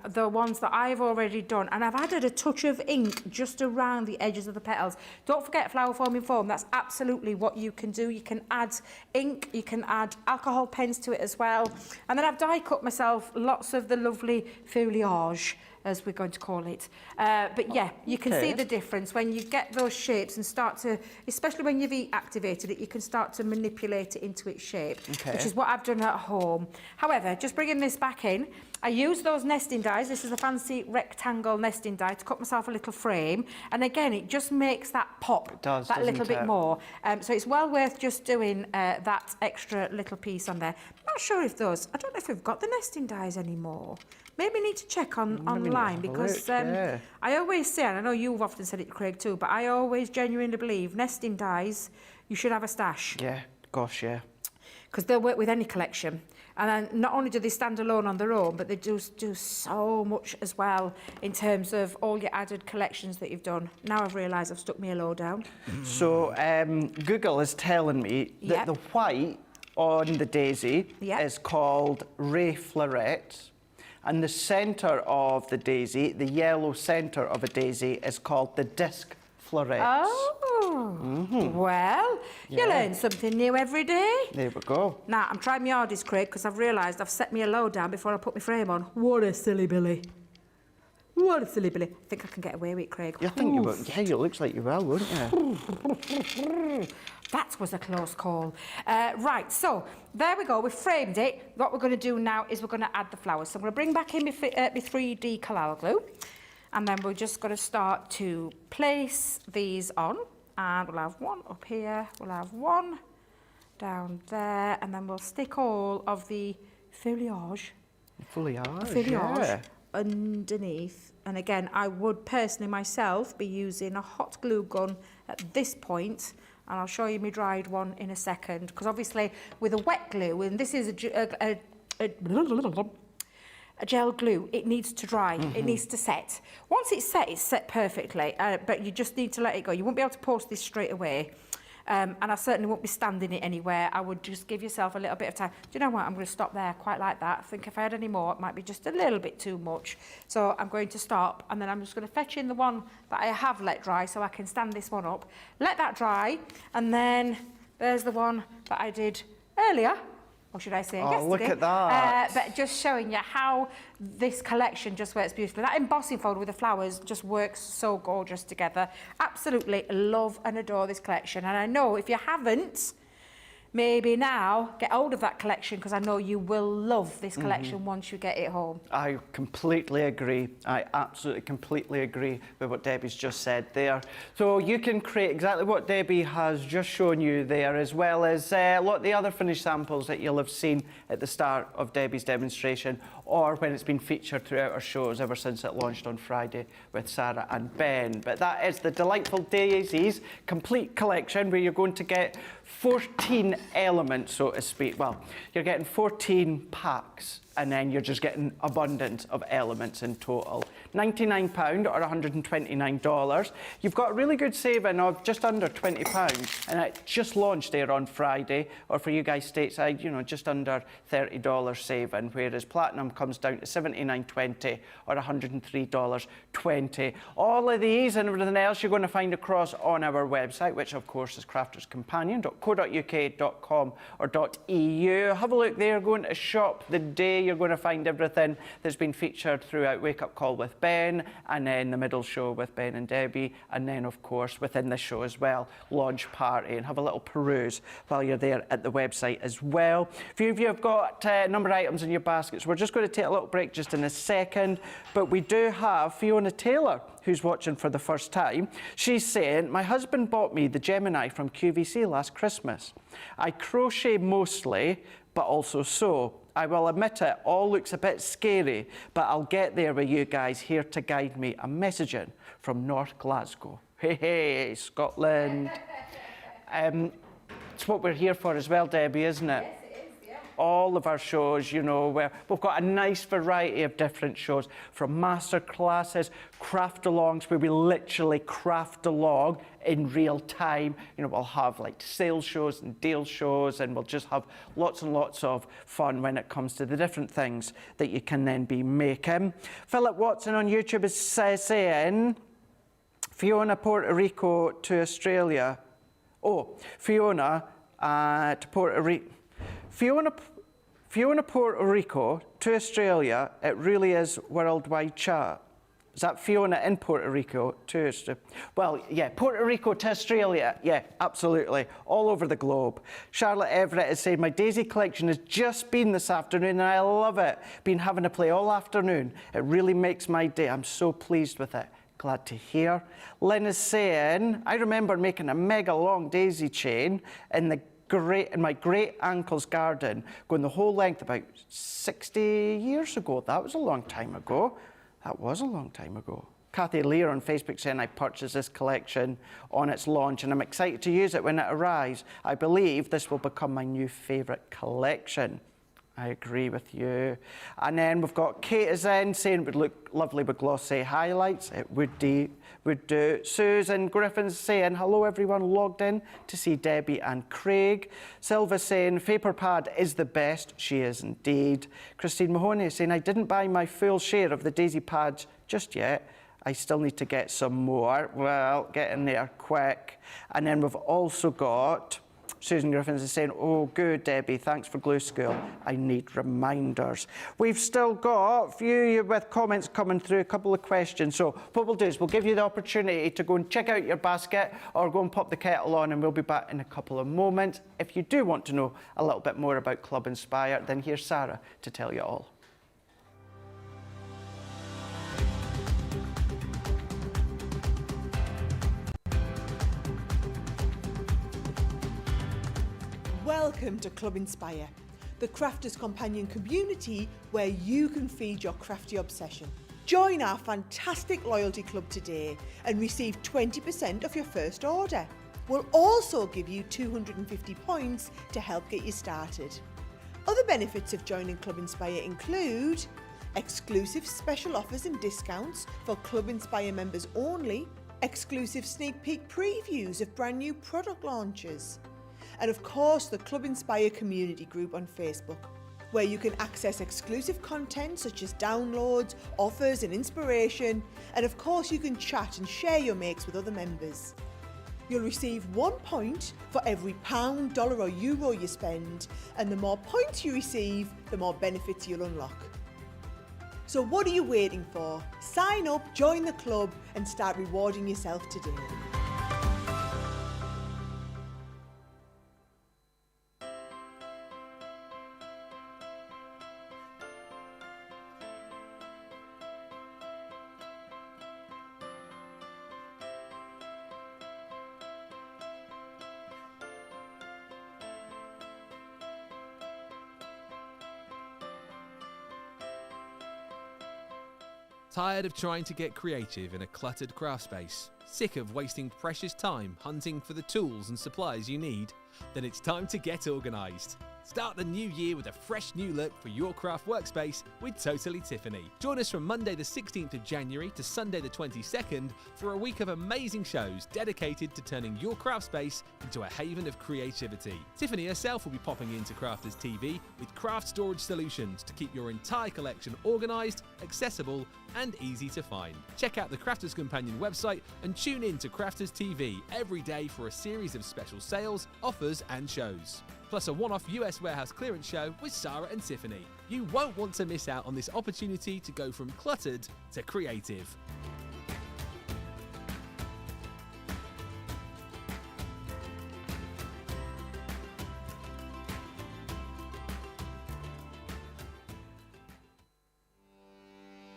the ones that I've already done, and I've added a touch of ink just around the edges of the petals. Don't forget flower forming foam. That's absolutely what you can do. You can add ink, you can add alcohol pens to it as well. And then I've die cut myself lots of the lovely foliage, as we're going to call it. But yeah, you can see the difference when you get those shapes and start to, especially when you've heat activated it, you can start to manipulate it into its shape, which is what I've done at home. However, just bringing this back in, I use those nesting dies. This is a fancy rectangle nesting die to cut myself a little frame. And again, it just makes that pop that little bit more. So it's well worth just doing that extra little piece on there. I'm not sure if those, I don't know if we've got the nesting dies anymore. Maybe need to check online because I always say, and I know you've often said it, Craig, too, but I always genuinely believe nesting dies, you should have a stash. Yeah, gosh, yeah. Because they'll work with any collection. And then not only do they stand alone on their own, but they do so much as well in terms of all your added collections that you've done. Now I've realised I've stuck me a low down. So Google is telling me that the white on the daisy is called ray floret. And the centre of the daisy, the yellow centre of a daisy, is called the disc florets. Oh, well, you learn something new every day. There we go. Now, I'm trying my hardest, Craig, because I've realised I've set me a low down before I put my frame on. What a silly Billy. What a silly Billy. I think I can get away with it, Craig. You think you will? Yeah, it looks like you will, wouldn't you? That was a close call. Right, so there we go. We've framed it. What we're going to do now is we're going to add the flowers. So I'm going to bring back in my 3D Collage glue. And then we're just going to start to place these on. And we'll have one up here. We'll have one down there. And then we'll stick all of the foliage underneath. And again, I would personally myself be using a hot glue gun at this point. And I'll show you my dried one in a second. Because obviously with a wet glue, and this is a gel glue, it needs to dry, it needs to set. Once it's set perfectly, but you just need to let it go. You won't be able to post this straight away. and I certainly won't be standing it anywhere. I would just give yourself a little bit of time. Do you know what? I'm going to stop there, quite like that. I think if I had any more, it might be just a little bit too much. So I'm going to stop, and then I'm just going to fetch in the one that I have let dry so I can stand this one up. Let that dry, and then there's the one that I did earlier. Or should I say yesterday? Oh, look at that. But just showing you how this collection just works beautifully. That embossing fold with the flowers just works so gorgeous together. Absolutely love and adore this collection. And I know if you haven't, maybe now get hold of that collection, because I know you will love this collection once you get it home. I completely agree. I absolutely completely agree with what Debbie's just said there. So you can create exactly what Debbie has just shown you there, as well as a lot of the other finished samples that you'll have seen at the start of Debbie's demonstration, or when it's been featured throughout our shows ever since it launched on Friday with Sarah and Ben. But that is the Delightful Daisies complete collection, where you're going to get 14 elements, so to speak. Well, you're getting 14 packs, and then you're just getting abundance of elements in total. £99 or $129. You've got a really good saving of just under £20, and it just launched there on Friday, or for you guys stateside, you know, just under $30 saving, whereas Platinum comes down to $79.20 or $103.20. All of these and everything else you're going to find across on our website, which of course is crafterscompanion.co.uk.com or .eu. Have a look there, go into shop the day. You're going to find everything that's been featured throughout Wake Up Call with Ben, and then the middle show with Ben and Debbie, and then of course within the show as well, launch party, and have a little peruse while you're there at the website as well. A few of you have got a number of items in your baskets. We're just going to take a little break just in a second, but we do have Fiona Taylor, who's watching for the first time. She's saying, my husband bought me the Gemini from QVC last Christmas. I crochet mostly, but also sew. I will admit it, all looks a bit scary, but I'll get there with you guys here to guide me. I'm messaging from North Glasgow. Hey, hey, Scotland. It's what we're here for as well, Debbie, isn't it? Yes, it is, yeah. All of our shows, you know, where we've got a nice variety of different shows, from master classes, craft-alongs, where we literally craft along in real time. You know, we'll have like sales shows and deal shows, and we'll just have lots and lots of fun when it comes to the different things that you can then be making. Philip Watson on YouTube is saying, Fiona, Puerto Rico to Australia. Oh, Fiona to Puerto Rico. Fiona, Puerto Rico to Australia, it really is worldwide chat. Is that Fiona in Puerto Rico to Australia? Well, yeah, Puerto Rico to Australia. Yeah, absolutely. All over the globe. Charlotte Everett is saying, my Daisy collection has just been this afternoon and I love it. Been having to play all afternoon. It really makes my day. I'm so pleased with it. Glad to hear. Lynn is saying, I remember making a mega long daisy chain in my great uncle's garden, going the whole length about 60 years ago. That was a long time ago. That was a long time ago. Kathy Lear on Facebook saying, I purchased this collection on its launch and I'm excited to use it when it arrives. I believe this will become my new favourite collection. I agree with you. And then we've got Kate is in saying it would look lovely with glossy highlights. It would do. Susan Griffin's saying, hello everyone logged in to see Debbie and Craig. Silva saying, Vapor Pad is the best. She is indeed. Christine Mahoney saying, I didn't buy my full share of the Daisy pads just yet. I still need to get some more. Well, get in there quick. And then we've also got Susan Griffins is saying, oh, good, Debbie, thanks for Glue School. I need reminders. We've still got a few with comments coming through, a couple of questions. So what we'll do is we'll give you the opportunity to go and check out your basket or go and pop the kettle on, and we'll be back in a couple of moments. If you do want to know a little bit more about Club Inspire, then here's Sarah to tell you all. Welcome to Club Inspire, the Crafters Companion community where you can feed your crafty obsession. Join our fantastic loyalty club today and receive 20% off your first order. We'll also give you 250 points to help get you started. Other benefits of joining Club Inspire include exclusive special offers and discounts for Club Inspire members only, exclusive sneak peek previews of brand new product launches, and of course the Club Inspire community group on Facebook, where you can access exclusive content such as downloads, offers and inspiration, and of course you can chat and share your makes with other members. You'll receive 1 point for every £, dollar or euro you spend, and the more points you receive, the more benefits you'll unlock. So what are you waiting for? Sign up, join the club and start rewarding yourself today. Tired of trying to get creative in a cluttered craft space? Sick of wasting precious time hunting for the tools and supplies you need? Then it's time to get organised. Start the new year with a fresh new look for your craft workspace with Totally Tiffany. Join us from Monday the 16th of January to Sunday the 22nd for a week of amazing shows dedicated to turning your craft space into a haven of creativity. Tiffany herself will be popping into Crafters TV with craft storage solutions to keep your entire collection organised, accessible and easy to find. Check out the Crafters Companion website and tune in to Crafters TV every day for a series of special sales, offers and shows. Plus a one-off US warehouse clearance show with Sarah and Tiffany. You won't want to miss out on this opportunity to go from cluttered to creative.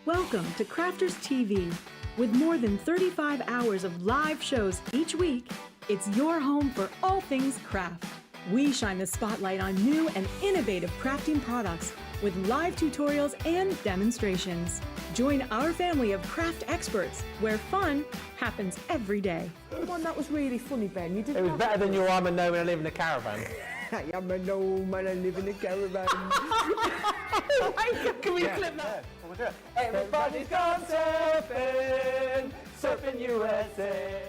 Welcome to Crafters TV. With more than 35 hours of live shows each week, it's your home for all things craft. We shine the spotlight on new and innovative crafting products with live tutorials and demonstrations. Join our family of craft experts where fun happens every day. The one that was really funny, Ben. You didn't. It was better than your I'm a no and I live in a caravan. I'm a gnome and I live in a caravan. Can we clip that? Everybody's gone surfing, surfing USA.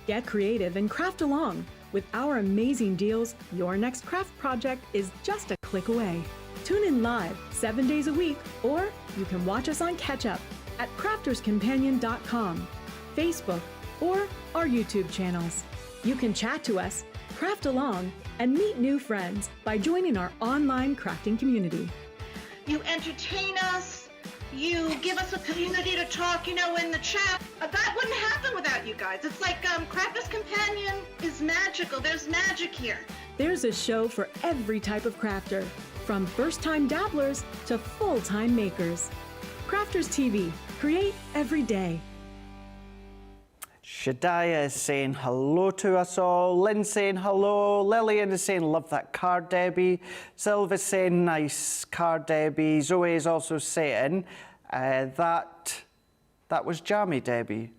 Get creative and craft along. With our amazing deals, your next craft project is just a click away. Tune in live 7 days a week, or you can watch us on Catch Up at crafterscompanion.com, Facebook, or our YouTube channels. You can chat to us, craft along, and meet new friends by joining our online crafting community. You entertain us. You give us a community to talk, in the chat. That wouldn't happen without you guys. It's like Crafters Companion is magical. There's magic here. There's a show for every type of crafter, from first-time dabblers to full-time makers. Crafters TV. Create every day. Shadiah is saying hello to us all. Lynn saying hello. Lillian is saying love that card, Debbie. Sylva's saying nice card, Debbie. Zoe is also saying that was jammy, Debbie.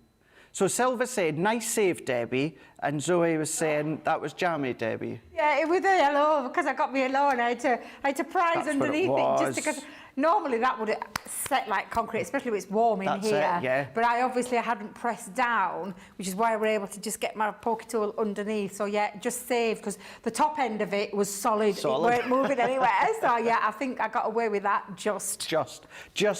So Sylva said nice save, Debbie, and Zoe was saying that was jammy, Debbie. Yeah, it was a yellow because I got me yellow and I had to prise That's underneath what it it was. just because normally that would set like concrete, especially when it's warm in That's here. it, yeah. But I obviously hadn't pressed down, which is why I was able to just get my poker tool underneath. So yeah, just saved because the top end of it was solid. It weren't moving anywhere. So yeah, I think I got away with that just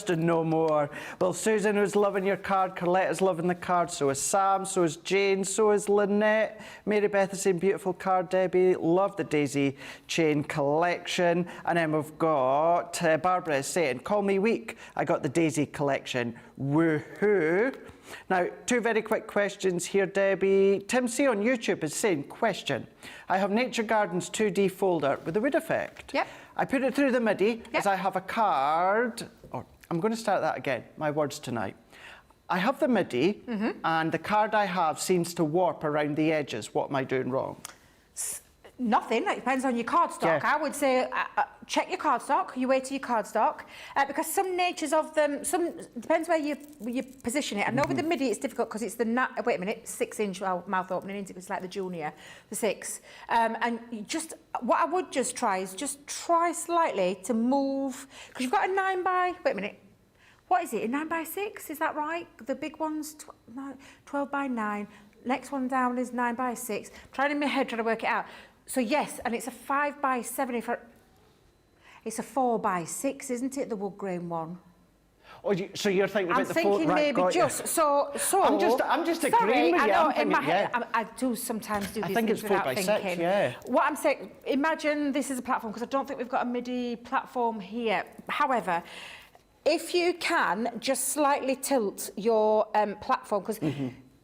and no more. Well, Susan was loving your card. Carletta's loving the card. So is Sam. So is Jane. So is Lynette. Mary Beth is saying beautiful card, Debbie. Love the Daisy chain collection. And then we've got Barbara is saying, call me weak. I got the Daisy collection. Woohoo. Now, two very quick questions here, Debbie. Tim C on YouTube is saying, question. I have Nature Gardens 2D folder with the wood effect. Yep. I put it through the MIDI Yep. as I have a card. I'm going to start that again, my words tonight. I have the MIDI and the card I have seems to warp around the edges. What am I doing wrong? Nothing. It depends on your cardstock. Yeah. I would say check your cardstock. You wait till your cardstock because some natures of them. Depends where you position it. I know with the MIDI it's difficult because it's the wait a minute 6-inch mouth opening. It's like the junior, the 6. And you just what I would just try is just try slightly to move because you've got a 9 by. Wait a minute. what is it, a 9x6, is that right? The big one's 12 by 9. Next one down is 9x6. Trying in my head, trying to work it out. So yes, and it's a 5x7. It's a 4x6, isn't it, the wood grain one? Oh, so you're thinking about the four... I'm thinking maybe just... So... I'm just agreeing with you. I know, I'm in my head, yeah. I do sometimes do I these think things it's 4 without by thinking. 6, yeah. What I'm saying, imagine this is a platform, because I don't think we've got a MIDI platform here. However, if you can just slightly tilt your platform, because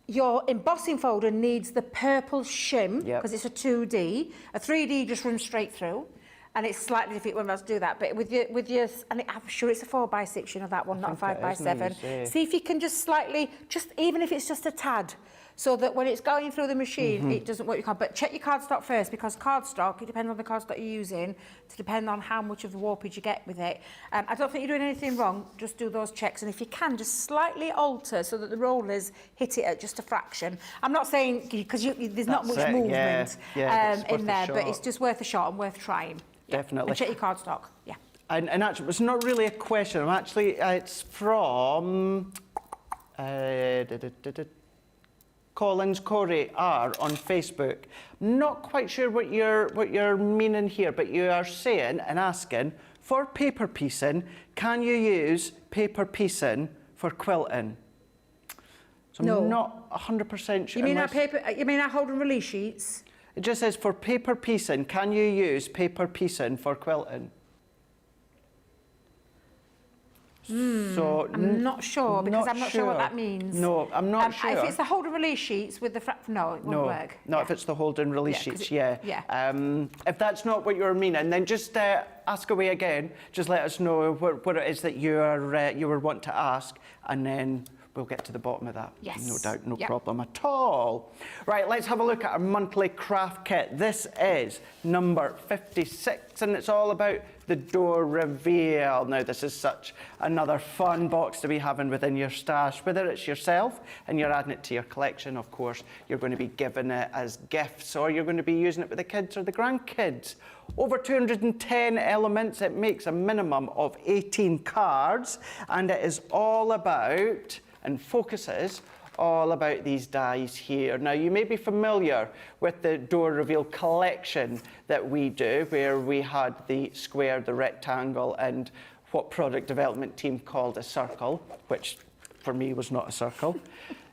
your embossing folder needs the purple shim, because it's a 2D. A 3D just runs straight through. And it's slightly difficult when I do that, but with your, and I'm sure it's a 4x6, you know, that one, not a 5x7. See if you can just slightly, even if it's just a tad, so that when it's going through the machine, it doesn't work. You can't. But check your cardstock first, because cardstock, it depends on the cardstock you're using, to depend on how much of the warpage you get with it. I don't think you're doing anything wrong. Just do those checks, and if you can, just slightly alter so that the rollers hit it at just a fraction. I'm not saying because there's not much movement in there, but it's just worth a shot and worth trying. Definitely. And check your cardstock, And actually, it's not really a question. I'm actually, it's from Collins Corey R on Facebook. Not quite sure what you're meaning here, but you are saying and asking, for paper piecing, can you use paper piecing for quilting? So I'm not 100% sure. You mean our paper? You mean our hold and release sheets? It just says, for paper piecing, can you use paper piecing for quilting? So I'm not sure, because I'm not sure what that means. No, I'm not sure. If it's the hold and release sheets with the no, it won't work. No, if it's the hold and release sheets, if that's not what you're meaning, then just ask away again. Just let us know what it is that you were wanting to ask, and then we'll get to the bottom of that. Yes. No doubt, no problem at all. Right, let's have a look at our monthly craft kit. This is number 56, and it's all about the door reveal. Now, this is such another fun box to be having within your stash. Whether it's yourself and you're adding it to your collection, of course, you're going to be giving it as gifts, or you're going to be using it with the kids or the grandkids. Over 210 elements. It makes a minimum of 18 cards, and it is all about, and focuses all about these dies here. Now, you may be familiar with the door reveal collection that we do, where we had the square, the rectangle, and what product development team called a circle, which for me was not a circle.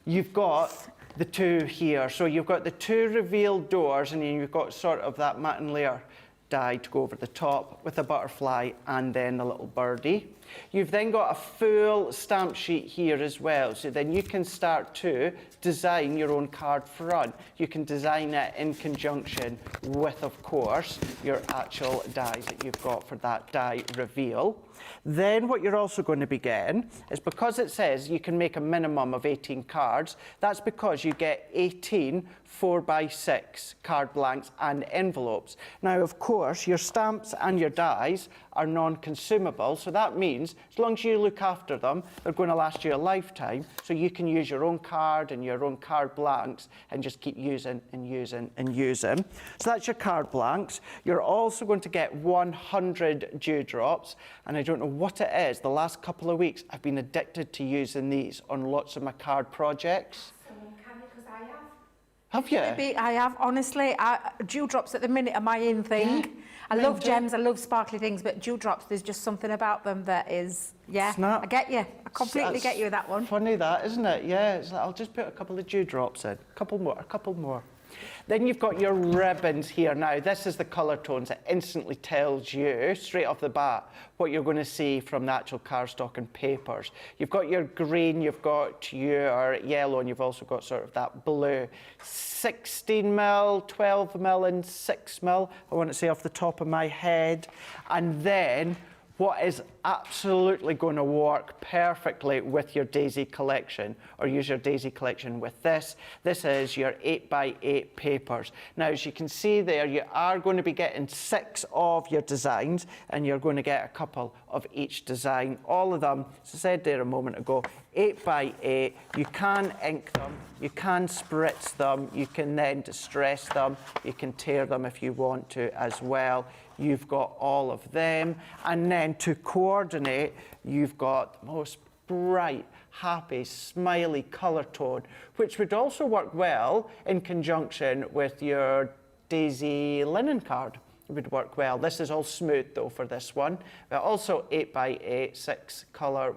You've got the two here. So you've got the two reveal doors, and then you've got sort of that matten layer die to go over the top with a butterfly and then the little birdie. You've then got a full stamp sheet here as well, so then you can start to design your own card front. You can design it in conjunction with, of course, your actual dies that you've got for that die reveal. Then what you're also going to be getting is, because it says you can make a minimum of 18 cards, that's because you get 18 4x6 card blanks and envelopes. Now, of course, your stamps and your dies are non-consumable, so that means as long as you look after them, they're going to last you a lifetime, so you can use your own card and your own card blanks and just keep using and using and using. So that's your card blanks. You're also going to get 100 dewdrops, and I don't know what it is, the last couple of weeks I've been addicted to using these on lots of my card projects. Have you? I have, honestly. Dewdrops at the minute are my in thing. I love gems, I love sparkly things, but dewdrops, there's just something about them that is, I get you. I completely get you with that one. Funny that, isn't it? Yeah, it's like, I'll just put a couple of dewdrops in. A couple more. Then you've got your ribbons here. Now, this is the colour tones. It instantly tells you, straight off the bat, what you're going to see from the actual cardstock and papers. You've got your green, you've got your yellow, and you've also got sort of that blue. 16mm, 12mm, and 6mm, I want to say off the top of my head. And then what is absolutely going to work perfectly with your Daisy collection, or use your Daisy collection with this. This is your 8x8 papers. Now, as you can see there, you are going to be getting 6 of your designs, and you're going to get a couple of each design. All of them, as I said there a moment ago, 8x8. You can ink them, you can spritz them, you can then distress them, you can tear them if you want to as well. You've got all of them, and then to coordinate, you've got the most bright, happy, smiley colour tone, which would also work well in conjunction with your Daisy linen card. It would work well. This is all smooth though for this one, but also 8x8, 6 colour,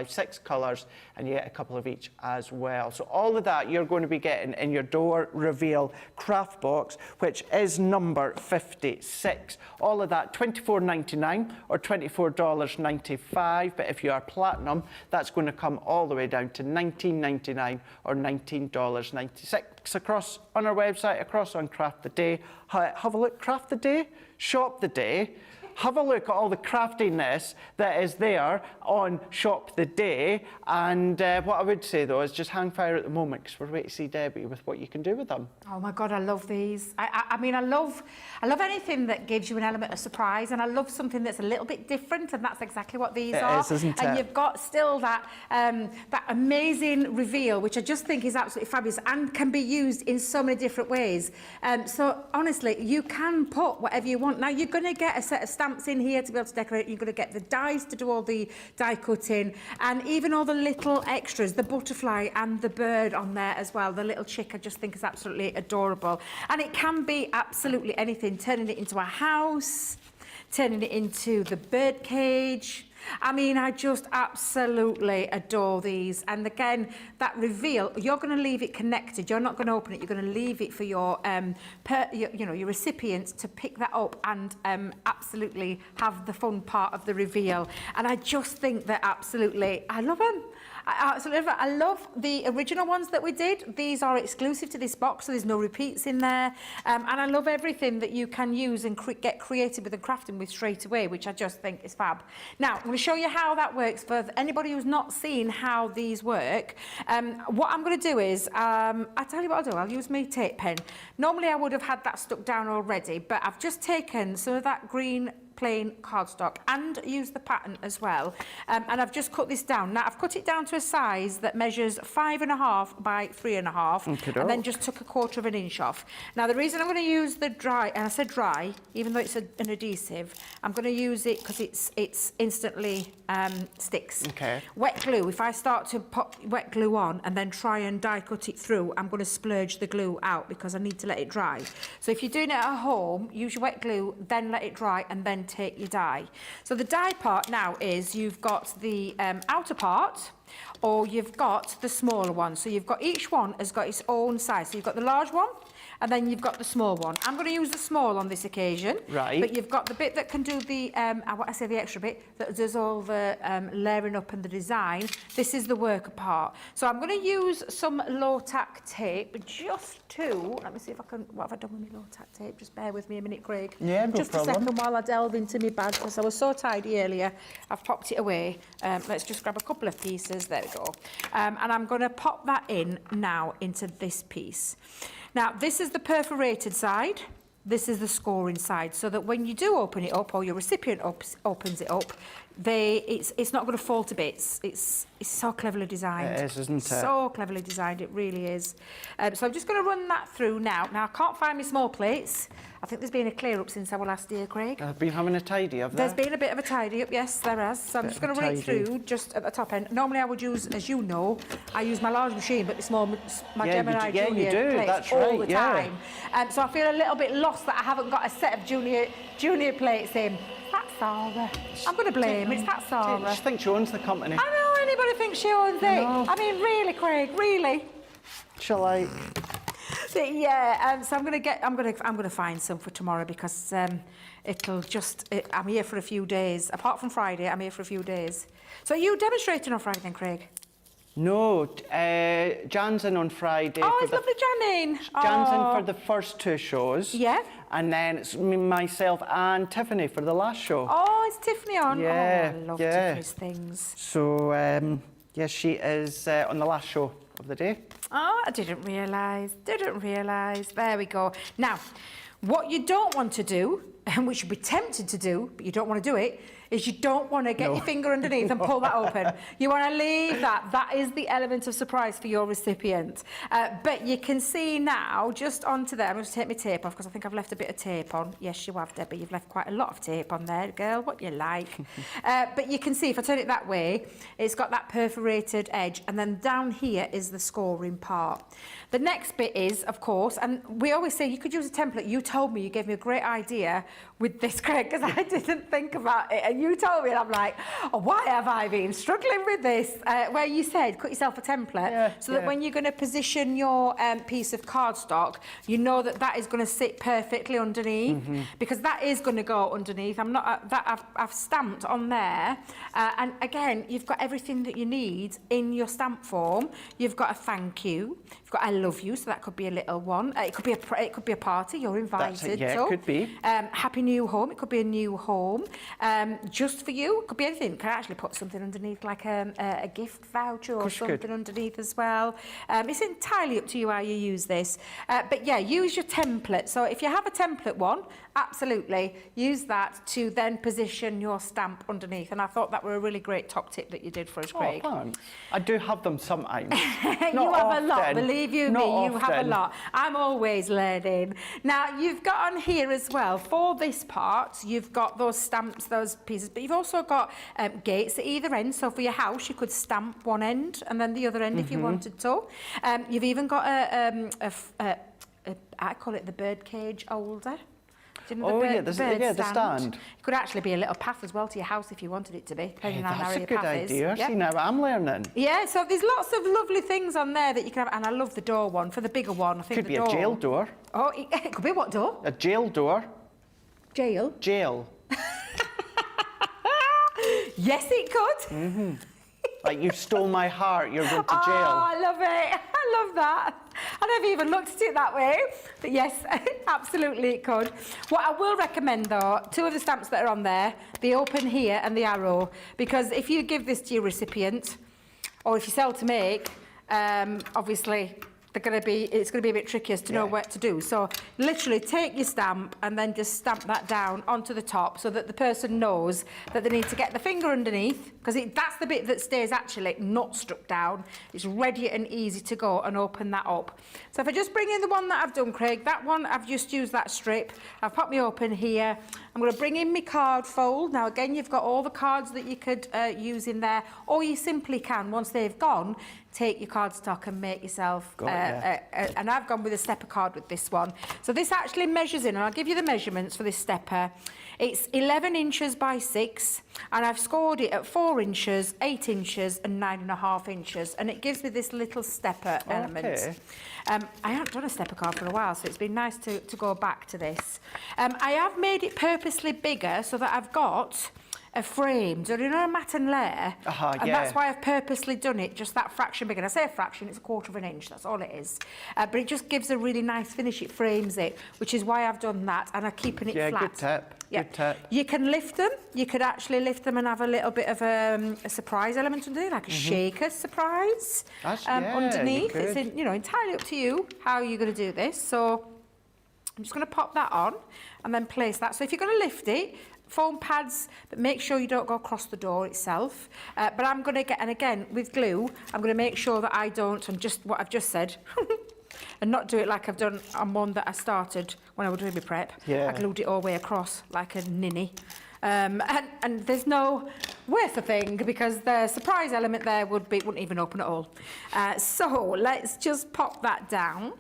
6 colours, and you get a couple of each as well. So all of that you're going to be getting in your door reveal craft box, which is number 56. All of that $24.99 or $24.95, but if you are platinum, that's going to come all the way down to $19.99 or $19.96 across on our website, across on Craft the Day. Have a look, Craft the Day, shop the day. Have a look at all the craftiness that is there on Shop the Day. And what I would say, though, is just hang fire at the moment because we're waiting to see Debbie with what you can do with them. Oh, my God, I love these. I mean, I love anything that gives you an element of surprise, and I love something that's a little bit different, and that's exactly what these are. It is, isn't it? And you've got still that, that amazing reveal, which I just think is absolutely fabulous and can be used in so many different ways. So, honestly, you can put whatever you want. Now, you're going to get a set of stamps in here to be able to decorate. You're going to get the dies to do all the die cutting, and even all the little extras, the butterfly and the bird on there as well. The little chick I just think is absolutely adorable. And it can be absolutely anything, turning it into a house, turning it into the bird cage. I mean, I just absolutely adore these. And again, that reveal, you're going to leave it connected. You're not going to open it. You're going to leave it for your, your recipients to pick that up and absolutely have the fun part of the reveal. And I just think that absolutely, I love them. I love the original ones that we did. These are exclusive to this box, so there's no repeats in there. And I love everything that you can use and get creative with and crafting with straight away, which I just think is fab. Now, I'm going to show you how that works for anybody who's not seen how these work. What I'm going to do is, I'll tell you what I'll do. I'll use my tape pen. Normally, I would have had that stuck down already, but I've just taken some of that green plain cardstock and use the pattern as well, and I've just cut this down. Now I've cut it down to a size that measures 5.5 by 3.5, and then just took 1/4 inch off. Now the reason I'm going to use the dry, and I said dry even though it's an adhesive, I'm going to use it because it's instantly sticks. Okay. Wet glue, if I start to pop wet glue on and then try and die cut it through, I'm going to splurge the glue out because I need to let it dry. So if you're doing it at home, use your wet glue, then let it dry, and then take your die. So the die part now is you've got the outer part, or you've got the smaller one. So you've got, each one has got its own size. So you've got the large one, and then you've got the small one. I'm going to use the small on this occasion. Right. But you've got the bit that can do the, the extra bit, that does all the layering up and the design. This is the worker part. So I'm going to use some low-tack tape just to, let me see if I can, what have I done with my low-tack tape? Just bear with me a minute, Craig. Yeah, no just problem. a second while I delve into my bag, because I was so tidy earlier. I've popped it away. Let's just grab a couple of pieces. There we go. And I'm going to pop that in now into this piece. Now, this is the perforated side, this is the scoring side, so that when you do open it up, or your recipient opens it up, it's not going to fall to bits. It's so cleverly designed. It is, isn't it? So cleverly designed, it really is. So I'm just going to run that through now. Now, I can't find my small plates. I think there's been a clear up since our last year, Craig. I've been having a tidy of that. There's been a bit of a tidy up, yes, there has. So I'm just going to run it through just at the top end. Normally I would use, as you know, I use my large machine, but the small, my Gemini Junior plates that's all right, the time. So I feel a little bit lost that I haven't got a set of junior plates in. That's Sarah. I'm going to blame it's that Sarah. She thinks she owns the company. I know anybody thinks she owns it. I mean, really, Craig, really. Shall I? Yeah, so I'm gonna find some for tomorrow, because it'll just, I'm here for a few days. Apart from Friday, I'm here for a few days. So are you demonstrating on Friday then, Craig? No, Jan's in on Friday. Oh, it's lovely Jan in. Jan's in for the first 2 shows. Yeah. And then it's myself and Tiffany for the last show. Oh, it's Tiffany on. Yeah, oh, I love Tiffany's things. So, yes, she is on the last show of the day. Oh, I didn't realise. There we go. Now, what you don't want to do, and which you'd be tempted to do, but you don't want to do it, is you don't want to get your finger underneath and pull that open. You want to leave that. That is the element of surprise for your recipient. But you can see now, just onto there, I'm going to take my tape off because I think I've left a bit of tape on. Yes, you have, Debbie. You've left quite a lot of tape on there, girl. What you like. But you can see, if I turn it that way, it's got that perforated edge. And then down here is the scoring part. The next bit is, of course, and we always say you could use a template. You told me, you gave me a great idea with this, Craig, because I didn't think about it. And you told me, and I'm like, oh, why have I been struggling with this? Where you said, cut yourself a template so that when you're going to position your piece of cardstock, you know that that is going to sit perfectly underneath, because that is going to go underneath. I'm not, I've stamped on there. And again, you've got everything that you need in your stamp form. You've got a thank you. You've got I love you, so that could be a little one. It could be a party. You're invited. It could be. Happy new home. It could be a new home. Just for you. It could be anything. You can actually put something underneath, like a gift voucher or something underneath as well. It's entirely up to you how you use this. But yeah, use your template. So if you have a template one, absolutely use that to then position your stamp underneath. And I thought that were a really great top tip that you did for us, Craig. Oh, thanks. I do have them sometimes. You have a lot, believe you me, you have a lot. I'm always learning. Now, you've got on here as well, for this part, you've got those stamps, those pieces, but you've also got gates at either end. So for your house, you could stamp one end and then the other end if you wanted to. You've even got I call it the bird cage holder. Do you know the stand? It could actually be a little path as well to your house if you wanted it to be, depending on how your path is. That's a good idea. See, now I'm learning. Yeah, so there's lots of lovely things on there that you can have, and I love the door one. For the bigger one, I think could be a jail door. Oh, it could be what door? A jail door. Jail? Jail. Yes, it could. Like you stole my heart, you're going to jail. Oh, I love it. I love that. I never even looked at it that way. But yes, absolutely it could. What I will recommend though, 2 of the stamps that are on there, the open here and the arrow, because if you give this to your recipient, or if you sell to make, obviously it's going to be a bit trickier to know what to do. So literally take your stamp and then just stamp that down onto the top so that the person knows that they need to get the finger underneath, because that's the bit that stays actually not stuck down. It's ready and easy to go and open that up. So if I just bring in the one that I've done, Craig, that one I've just used that strip. I've popped me open here. I'm going to bring in my card fold. Now again, you've got all the cards that you could use in there, or you simply can, once they've gone, take your cardstock and make yourself, and I've gone with a stepper card with this one. So this actually measures in, and I'll give you the measurements for this stepper. It's 11 inches by 6, and I've scored it at 4 inches, 8 inches, and 9.5 inches, and it gives me this little stepper element. I haven't done a stepper card for a while, so it's been nice to go back to this. I have made it purposely bigger so that I've got a frame, so you know a mat and layer, and that's why I've purposely done it just that fraction bigger. And I say a fraction, it's 1/4 of an inch, that's all it is. But it just gives a really nice finish, it frames it, which is why I've done that, and I'm keeping it flat. Yeah, good tip. Good tip. You can lift them, you could actually lift them and have a little bit of a surprise element underneath, like a shaker surprise underneath. It's entirely up to you how you're going to do this. So I'm just going to pop that on and then place that. So if you're going to lift it, foam pads, but make sure you don't go across the door itself. But I'm going to get, and again, with glue, I'm going to make sure that I don't, and just what I've just said, and not do it like I've done on one that I started when I was doing my prep. I glued it all the way across like a ninny. And there's no worth a thing, because the surprise element there wouldn't even open at all. So let's just pop that down.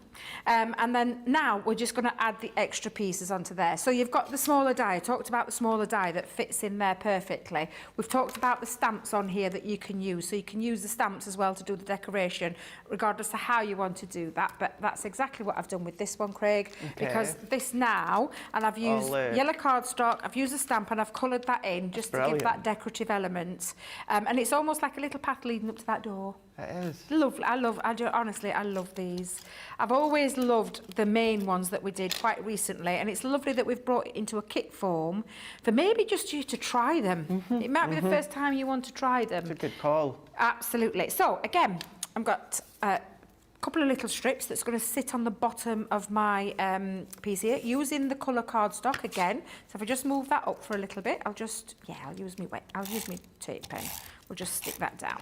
And then now we're just going to add the extra pieces onto there. So you've got the smaller die. I talked about the smaller die that fits in there perfectly. We've talked about the stamps on here that you can use. So you can use the stamps as well to do the decoration, regardless of how you want to do that. But that's exactly what I've done with this one, Craig. Because this now, and I've used yellow cardstock, I've used a stamp, and I've coloured that in just to give that decorative element. And it's almost like a little path leading up to that door. It is. Lovely. Honestly, I love these. I've always loved the main ones that we did quite recently, and it's lovely that we've brought it into a kit form for maybe just you to try them. It might be the first time you want to try them. It's a good call. Absolutely. So again, I've got couple of little strips that's going to sit on the bottom of my piece here, using the colour cardstock again. So if I just move that up for a little bit, I'll use my tape pen. We'll just stick that down.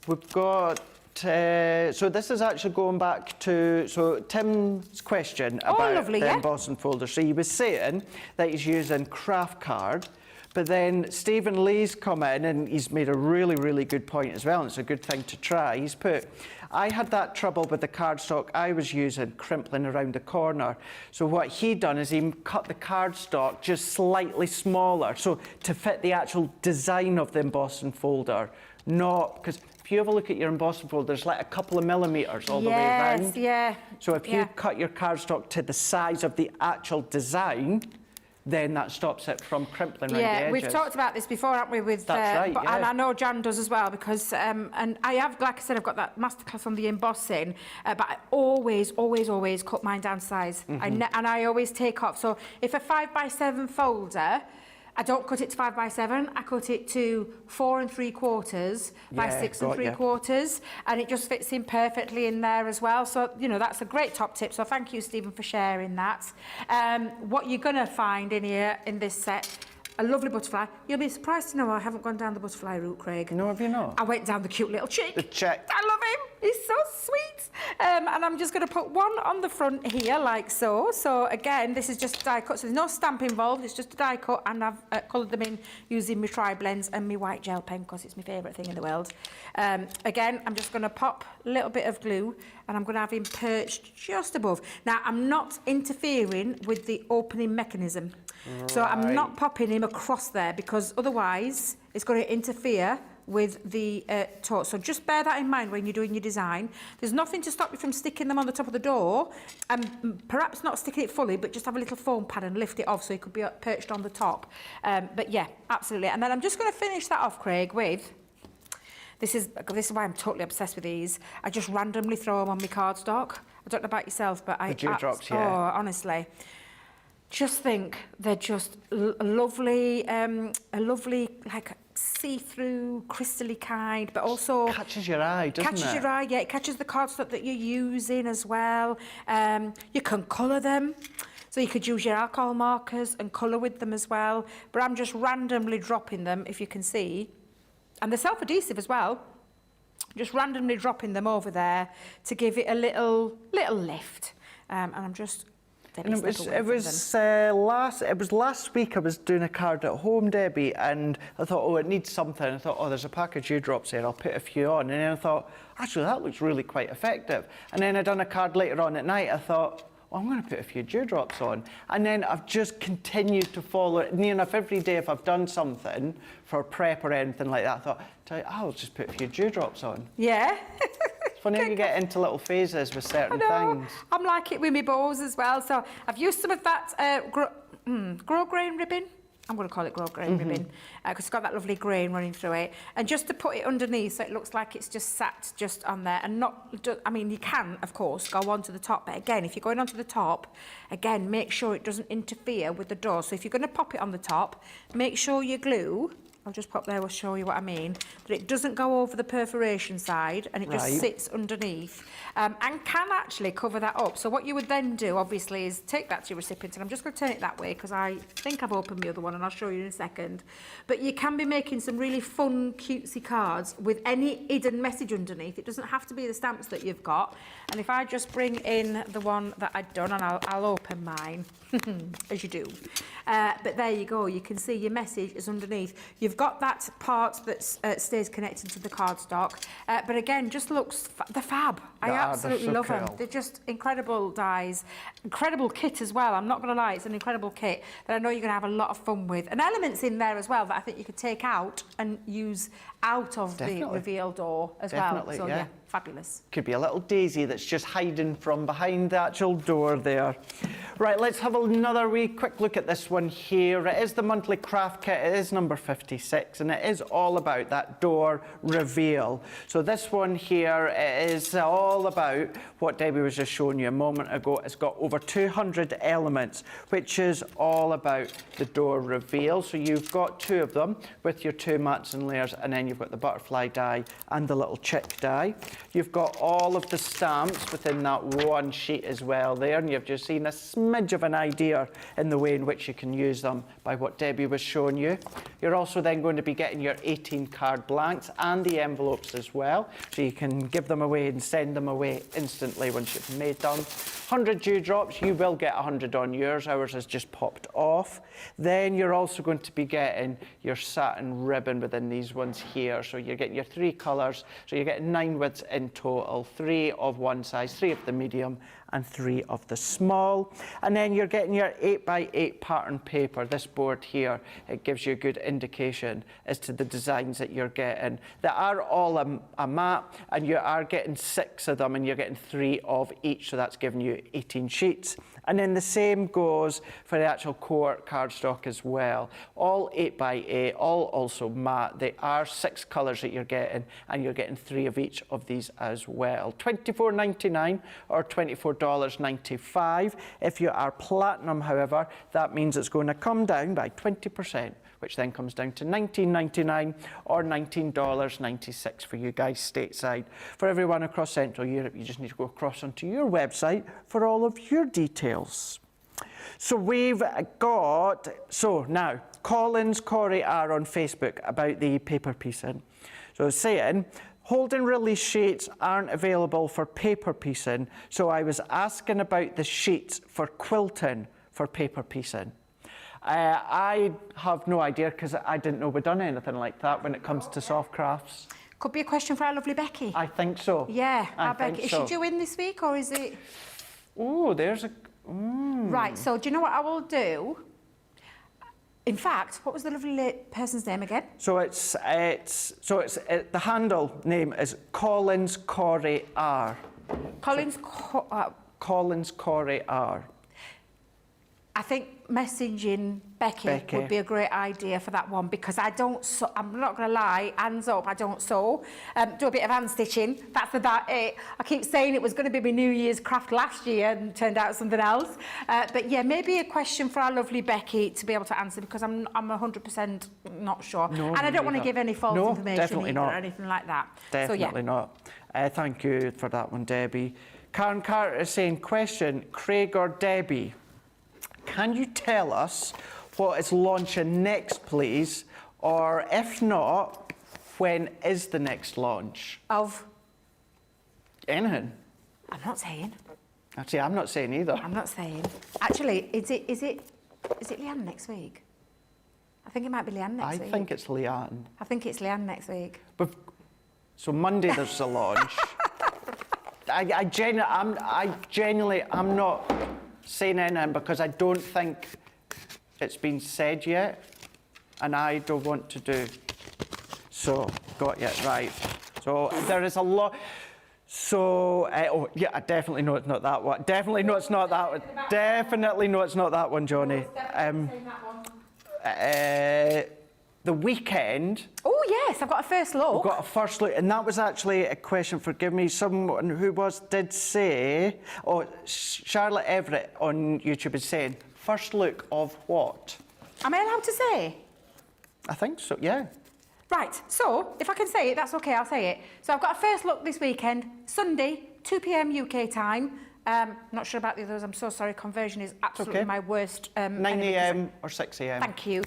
We've got, so this is actually going back to, Tim's question about lovely, the yeah. embossing folder. So he was saying that he's using craft card, but then Stephen Lee's come in and he's made a really, really good point as well, and it's a good thing to try. He's put, I had that trouble with the cardstock I was using, crimpling around the corner. So what he done is he cut the cardstock just slightly smaller, so to fit the actual design of the embossing folder, not, because if you have a look at your embossing folder, there's like a couple of millimetres all the way around. Yes, yeah. So if you cut your cardstock to the size of the actual design, then that stops it from crimpling around the edges. Yeah, we've talked about this before, haven't we? With That's right, yeah. And I know Jan does as well, because and I have, like I said, I've got that masterclass on the embossing, but I always cut mine down to size, and I always take off. So if a 5x7 folder, I don't cut it to 5x7, I cut it to 4 3/4 by 6 3/4, and it just fits in perfectly in there as well. So, you know, that's a great top tip. So thank you, Stephen, for sharing that. What you're going to find in here, in this set, a lovely butterfly. You'll be surprised to know I haven't gone down the butterfly route, Craig. No, have you not? I went down the cute little chick. The chick. I love him. He's so sweet. And I'm just going to put one on the front here, like so. So again, this is just a die cut. So there's no stamp involved. It's just a die cut, and I've coloured them in using my tri-blends and my white gel pen, because it's my favourite thing in the world. Again, I'm just going to pop a little bit of glue, and I'm going to have him perched just above. Now, I'm not interfering with the opening mechanism. Right. So I'm not popping him across there, because otherwise it's going to interfere with the tote. So just bear that in mind when you're doing your design. There's nothing to stop you from sticking them on the top of the door, and perhaps not sticking it fully, but just have a little foam pad and lift it off so it could be perched on the top. But yeah, absolutely. And then I'm just going to finish that off, Craig, with... This is why I'm totally obsessed with these. I just randomly throw them on my cardstock. I don't know about yourself, but I... The dewdrops, yeah. Oh, honestly. Just think they're just a lovely, like, see-through, crystally kind, but also... Catches your eye, doesn't it? Catches your eye, yeah. It catches the cardstock that you're using as well. You can colour them. So you could use your alcohol markers and colour with them as well. But I'm just randomly dropping them, if you can see. And they're self-adhesive as well. Just randomly dropping them over there to give it a little lift. And I'm just... And it was last week I was doing a card at home, Debbie, and I thought, oh, it needs something. I thought, oh, there's a pack of dewdrops there, I'll put a few on. And then I thought, actually, that looks really quite effective. And then I done a card later on at night, I thought, well, I'm going to put a few dewdrops on. And then I've just continued to follow it. Near enough every day, if I've done something for prep or anything like that, I thought, I'll just put a few dewdrops on. Yeah. It's funny you get into little phases with certain things. I'm like it with my bows as well. So I've used some of that grow grain ribbon. I'm going to call it grow grain ribbon, because it's got that lovely grain running through it. And just to put it underneath so it looks like it's just sat just on there, and not, I mean, you can, of course, go onto the top, but again, if you're going onto the top, again, make sure it doesn't interfere with the door. So if you're going to pop it on the top, make sure your glue, I'll just pop there, we'll show you what I mean, that it doesn't go over the perforation side, and it just sits underneath, and can actually cover that up. So what you would then do, obviously, is take that to your recipient, and I'm just going to turn it that way, because I think I've opened the other one, and I'll show you in a second. But you can be making some really fun, cutesy cards with any hidden message underneath. It doesn't have to be the stamps that you've got. And if I just bring in the one that I'd done, and I'll open mine, as you do. But there you go, you can see your message is underneath. You've got that part that stays connected to the cardstock, but again, just looks, they're fab. I absolutely love them. They're just incredible dies, incredible kit as well. I'm not going to lie, it's an incredible kit that I know you're going to have a lot of fun with. And elements in there as well that I think you could take out and use out of the reveal door as well. So yeah, fabulous. Could be a little daisy that's just hiding from behind the actual door there. Right, let's have another wee quick look at this one here. It is the monthly craft kit. It is number 56. 1996, and it is all about that door reveal. So this one here is all about what Debbie was just showing you a moment ago. It's got over 200 elements, which is all about the door reveal. So you've got 2 of them with your 2 mats and layers, and then you've got the butterfly die and the little chick die. You've got all of the stamps within that one sheet as well there, and you've just seen a smidge of an idea in the way in which you can use them by what Debbie was showing you. You're also then going to be getting your 18 card blanks and the envelopes as well, so you can give them away and send them away instantly once you've made them. 100 dewdrops, you will get 100 on yours. Ours has just popped off. Then you're also going to be getting your satin ribbon within these ones here. So you're getting your 3 colours. So you're getting 9 widths in total, 3 of one size, 3 of the medium, and 3 of the small. And then you're getting your 8x8 pattern paper. This board here, it gives you a good indication as to the designs that you're getting. They are all a mat, and you are getting 6 of them, and you're getting 3 of each, so that's giving you 18 sheets. And then the same goes for the actual core cardstock as well. All 8x8, all also matte. They are 6 colours that you're getting, and you're getting 3 of each of these as well. $24.99 or $24.95. If you are platinum, however, that means it's going to come down by 20%, which then comes down to $19.99 or $19.96 for you guys stateside. For everyone across Central Europe, you just need to go across onto your website for all of your details. So we've got, so now, Collins Corey are on Facebook about the paper piecing. So it's saying, holding release sheets aren't available for paper piecing, so I was asking about the sheets for quilting for paper piecing. I have no idea, because I didn't know we'd done anything like that when it comes to soft crafts. Could be a question for our lovely Becky. I think so. Yeah, I Becky. think Is so. she due in this week, or is it? Oh, there's a... Right, so do you know what I will do? In fact, what was the lovely person's name again? So the handle name is Collins Corey R. Collins. Collins Corey R. I think messaging Becky would be a great idea for that one, because I don't sew. I'm not going to lie, hands up, I don't sew. Do a bit of hand stitching. That's about it. I keep saying it was going to be my New Year's craft last year and turned out something else. But yeah, maybe a question for our lovely Becky to be able to answer, because I'm 100% not sure. No, and I don't want to give any false information either, not. or anything like that. Definitely not. Thank you for that one, Debbie. Karen Carter is saying, question, Craig or Debbie? Can you tell us what is launching next, please? Or if not, when is the next launch? Of? Anything. I'm not saying. Actually, I'm not saying either. I'm not saying. Actually, is it Leanne next week? I think it might be Leanne next week. I think it's Leanne. I think it's Leanne next week. So Monday there's a launch. I genuinely, I'm not saying anything, because I don't think it's been said yet, and I don't want to do. So, got you, right. So there is a lot. So, oh yeah, I definitely know it's not that one. Definitely know it's not that one. Definitely know it's not that one, Johnny. The weekend. Oh yes, I've got a first look. We've got a first look, and that was actually a question, forgive me, someone who did say, Charlotte Everett on YouTube is saying, first look of what? Am I allowed to say? I think so, yeah. Right, so if I can say it, that's okay, I'll say it. So I've got a first look this weekend, Sunday, 2 p.m. UK time. Not sure about the others, I'm so sorry, conversion is absolutely my worst. 9 a.m. or 6 a.m. Thank you.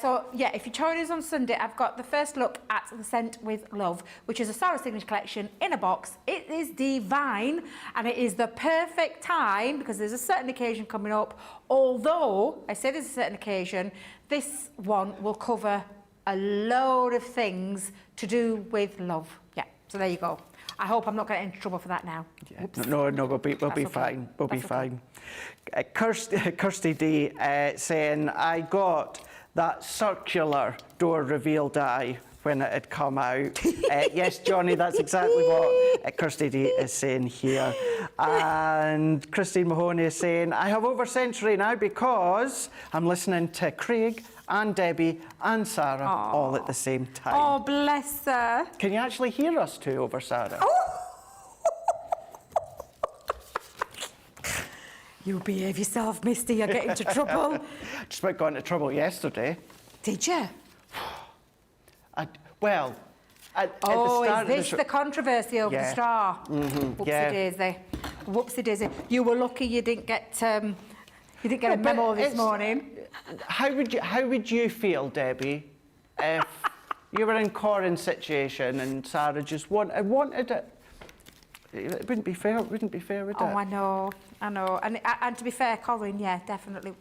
So yeah, if you join us on Sunday, I've got the first look at The Scent with Love, which is a Sarah Signature collection in a box. It is divine, and it is the perfect time, because there's a certain occasion coming up. Although, I say there's a certain occasion, this one will cover a load of things to do with love. Yeah, so there you go. I hope I'm not getting into trouble for that now. Yeah. No, we'll be fine. We'll be fine. Kirsty D saying, I got that circular door reveal die when it had come out. Yes, Johnny, that's exactly what Kirsty D is saying here. And Christine Mahoney is saying, I have over century now because I'm listening to Craig and Debbie and Sarah all at the same time. Oh, bless her. Can you actually hear us two over Sarah? Oh. You behave yourself, Misty. You'll get into trouble. Just about got into trouble yesterday. Did you? Well, at the Oh, start is of this the the controversy over the straw? Whoopsie yeah. daisy. Whoopsie daisy. You were lucky you didn't get a memo this morning. How would you feel, Debbie, if you were in Corin's situation and Sarah just wanted it? It wouldn't be fair. It wouldn't be fair, would it? Oh, I know. And to be fair, Corin, yeah, definitely. Were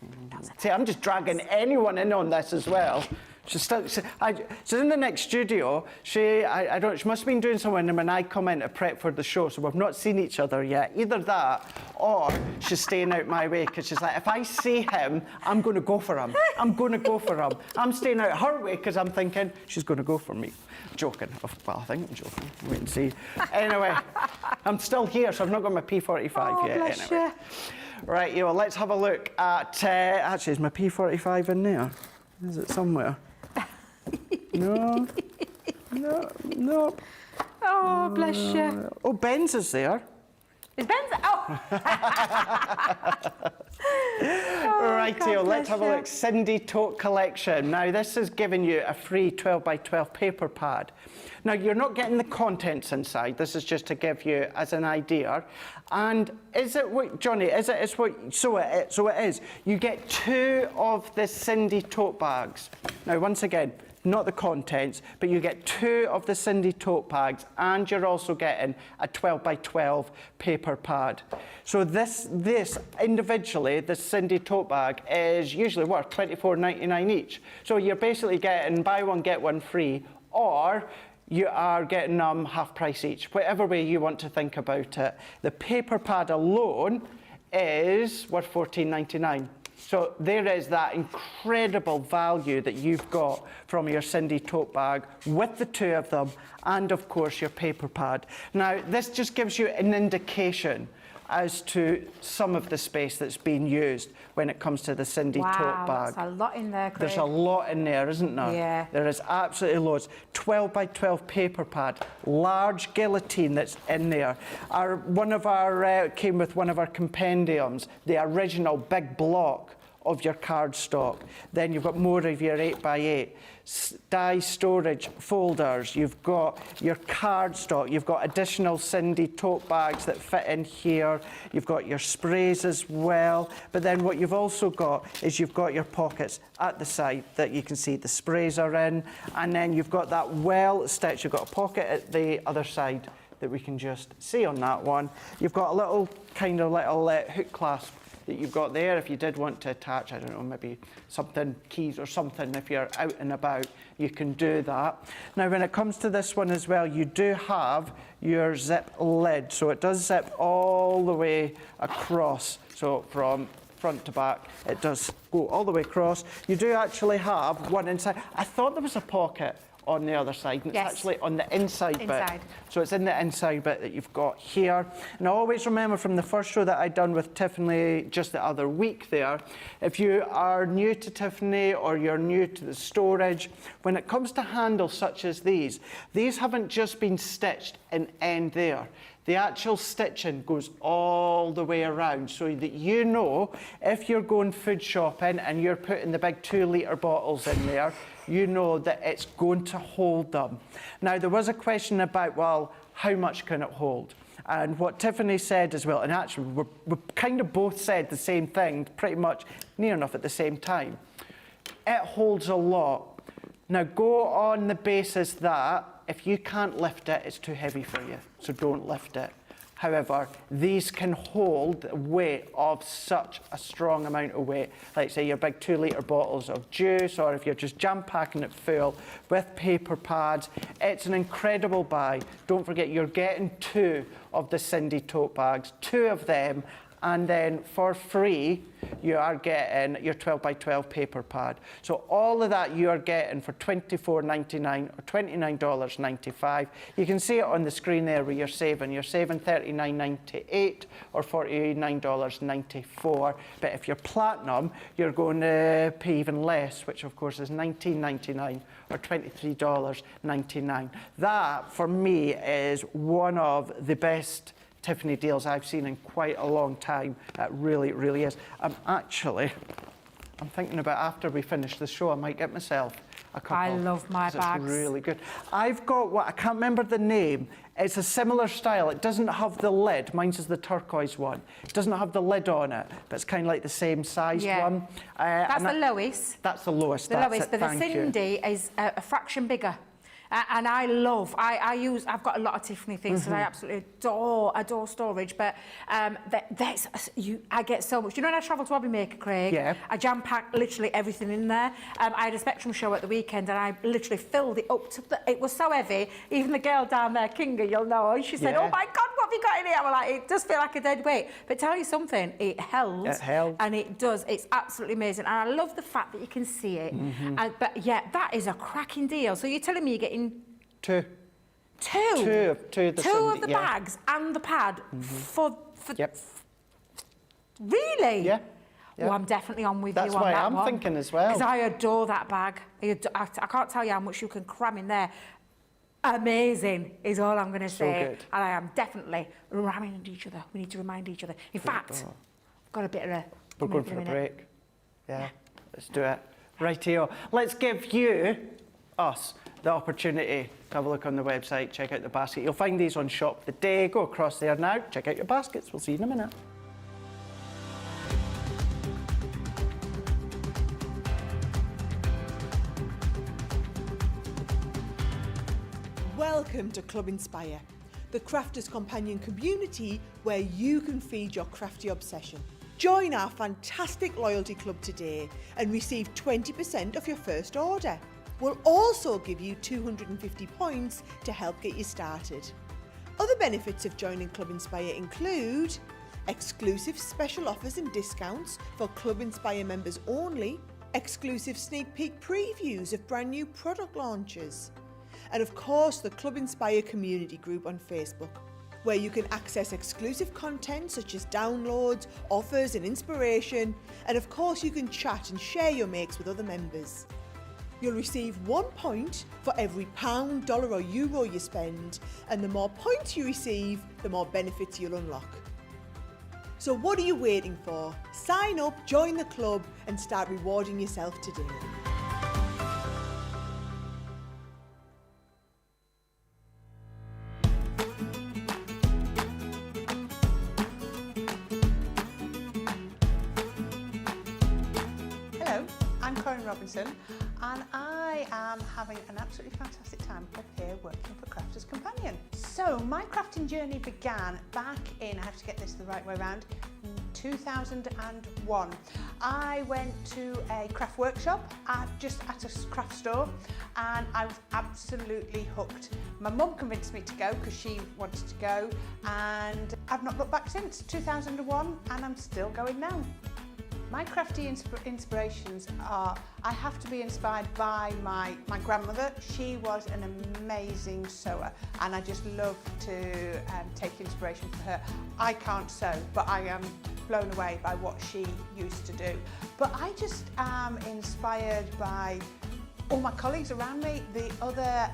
they? See, I'm just dragging anyone in on this as well. She's in the next studio. She must have been doing something when I come in to prep for the show, so we've not seen each other yet. Either that, or she's staying out my way, because she's like, if I see him, I'm going to go for him. I'm going to go for him. I'm staying out her way, because I'm thinking, she's going to go for me. Joking. Well, I think I'm joking. Wait and see. Anyway, I'm still here, so I've not got my P45 yet. Bless anyway. Right, let's have a look at... actually, is my P45 in there? Is it somewhere? No. Oh, bless you. Oh, Ben's is there. Is Ben's? Oh. Rightio, let's have a you. look. Cindy Tote Collection. Now, this is giving you a free 12 by 12 paper pad. Now, you're not getting the contents inside. This is just to give you as an idea. And is it what, Johnny, is it? It's what, so it is. You get 2 of the Cindy tote bags. Now, once again, not the contents, but you get 2 of the Cindy tote bags, and you're also getting a 12 by 12 paper pad. So this individually, the Cindy tote bag is usually worth $24.99 each. So you're basically getting buy one, get one free, or you are getting half price each, whatever way you want to think about it. The paper pad alone is worth $14.99. So there is that incredible value that you've got from your Cindy tote bag with the 2 of them, and of course your paper pad. Now, this just gives you an indication as to some of the space that's being used when it comes to the Cindy tote bag. That's a lot in there, Craig. There's a lot in there, isn't there? Yeah. There is absolutely loads. 12 by 12 paper pad, large guillotine that's in there. Came with one of our compendiums, the original big block of your cardstock. Then you've got more of your 8 by 8 die storage folders. You've got your cardstock. You've got additional Cindy tote bags that fit in here. You've got your sprays as well. But then what you've also got is you've got your pockets at the side that you can see the sprays are in. And then you've got that well stitched. You've got a pocket at the other side that we can just see on that one. You've got a little hook clasp that you've got there if you did want to attach, I don't know, maybe something, keys or something. If you're out and about, you can do that. Now, when it comes to this one as well, you do have your zip lid. So it does zip all the way across. So from front to back, it does go all the way across. You do actually have one inside. I thought there was a pocket on the other side, and it's actually on the inside bit. So it's in the inside bit that you've got here. And I always remember from the first show that I'd done with Tiffany just the other week there, if you are new to Tiffany or you're new to the storage, when it comes to handles such as these haven't just been stitched and end there. The actual stitching goes all the way around, so that you know if you're going food shopping and you're putting the big 2-litre bottles in there, you know that it's going to hold them. Now, there was a question about, well, how much can it hold? And what Tiffany said as well, and actually we kind of both said the same thing, pretty much near enough at the same time. It holds a lot. Now, go on the basis that if you can't lift it, it's too heavy for you, so don't lift it. However, these can hold the weight of such a strong amount of weight. Like, say, your big 2-litre bottles of juice, or if you're just jam-packing it full with paper pads. It's an incredible buy. Don't forget, you're getting 2 of the Cindy tote bags, 2 of them, And then for free, you are getting your 12 by 12 paper pad. So all of that you are getting for $24.99 or $29.95. You can see it on the screen there where you're saving. You're saving $39.98 or $49.94. But if you're platinum, you're going to pay even less, which of course is $19.99 or $23.99. That, for me, is one of the best Tiffany deals I've seen in quite a long time. It really, really is. I'm thinking about after we finish the show, I might get myself a couple. I love my bags. It's really good. I've got what, I can't remember the name. It's a similar style. It doesn't have the lid. Mine's is the turquoise one. It doesn't have the lid on it, but it's kind of like the same sized one. That's the lowest. That's the lowest. The lowest, but the Cindy is a fraction bigger. And I love, I've got a lot of Tiffany things because I absolutely adore storage, but I get so much. You know when I travel to Hobby Maker, Craig? Yeah. I jam-pack literally everything in there. I had a Spectrum show at the weekend and I literally filled it up to it was so heavy, even the girl down there, Kinga, you'll know, she said, oh my God, what have you got in here? I'm like, it does feel like a dead weight. But tell you something, it held. It held. And it does, it's absolutely amazing. And I love the fact that you can see it. But yeah, that is a cracking deal. So you're telling me you're getting Two of the yeah. bags and the pad for Yep. Really? Yeah. Well, I'm definitely on with That's you on why that I'm one. thinking as well. Because I adore that bag. I can't tell you how much you can cram in there. Amazing is all I'm going to say. good. And I am definitely reminding each other. We need to remind each other. In fact, I've got a bit of a... We're going for a break. Yeah, let's do it. Rightio. Let's give us, the opportunity to have a look on the website, check out the basket. You'll find these on Shop the Day. Go across there now, check out your baskets. We'll see you in a minute. Welcome to Club Inspire, the crafters' companion community where you can feed your crafty obsession. Join our fantastic loyalty club today and receive 20% off your first order. We'll also give you 250 points to help get you started. Other benefits of joining Club Inspire include exclusive special offers and discounts for Club Inspire members only, exclusive sneak peek previews of brand new product launches, and of course the Club Inspire community group on Facebook, where you can access exclusive content such as downloads, offers and inspiration, and of course you can chat and share your makes with other members. You'll receive 1 point for every £1, dollar or euro you spend, and the more points you receive, the more benefits you'll unlock. So what are you waiting for? Sign up, join the club and start rewarding yourself today. Hello, I'm Craig Robinson and I am having an absolutely fantastic time up here working for Crafters Companion. So my crafting journey began back in, I have to get this the right way around, 2001. I went to a craft workshop just at a craft store and I was absolutely hooked. My mum convinced me to go because she wanted to go and I've not looked back since 2001 and I'm still going now. My crafty inspirations are, I have to be inspired by my grandmother. She was an amazing sewer and I just love to take inspiration from her. I can't sew, but I am blown away by what she used to do. But I just am inspired by all my colleagues around me, the other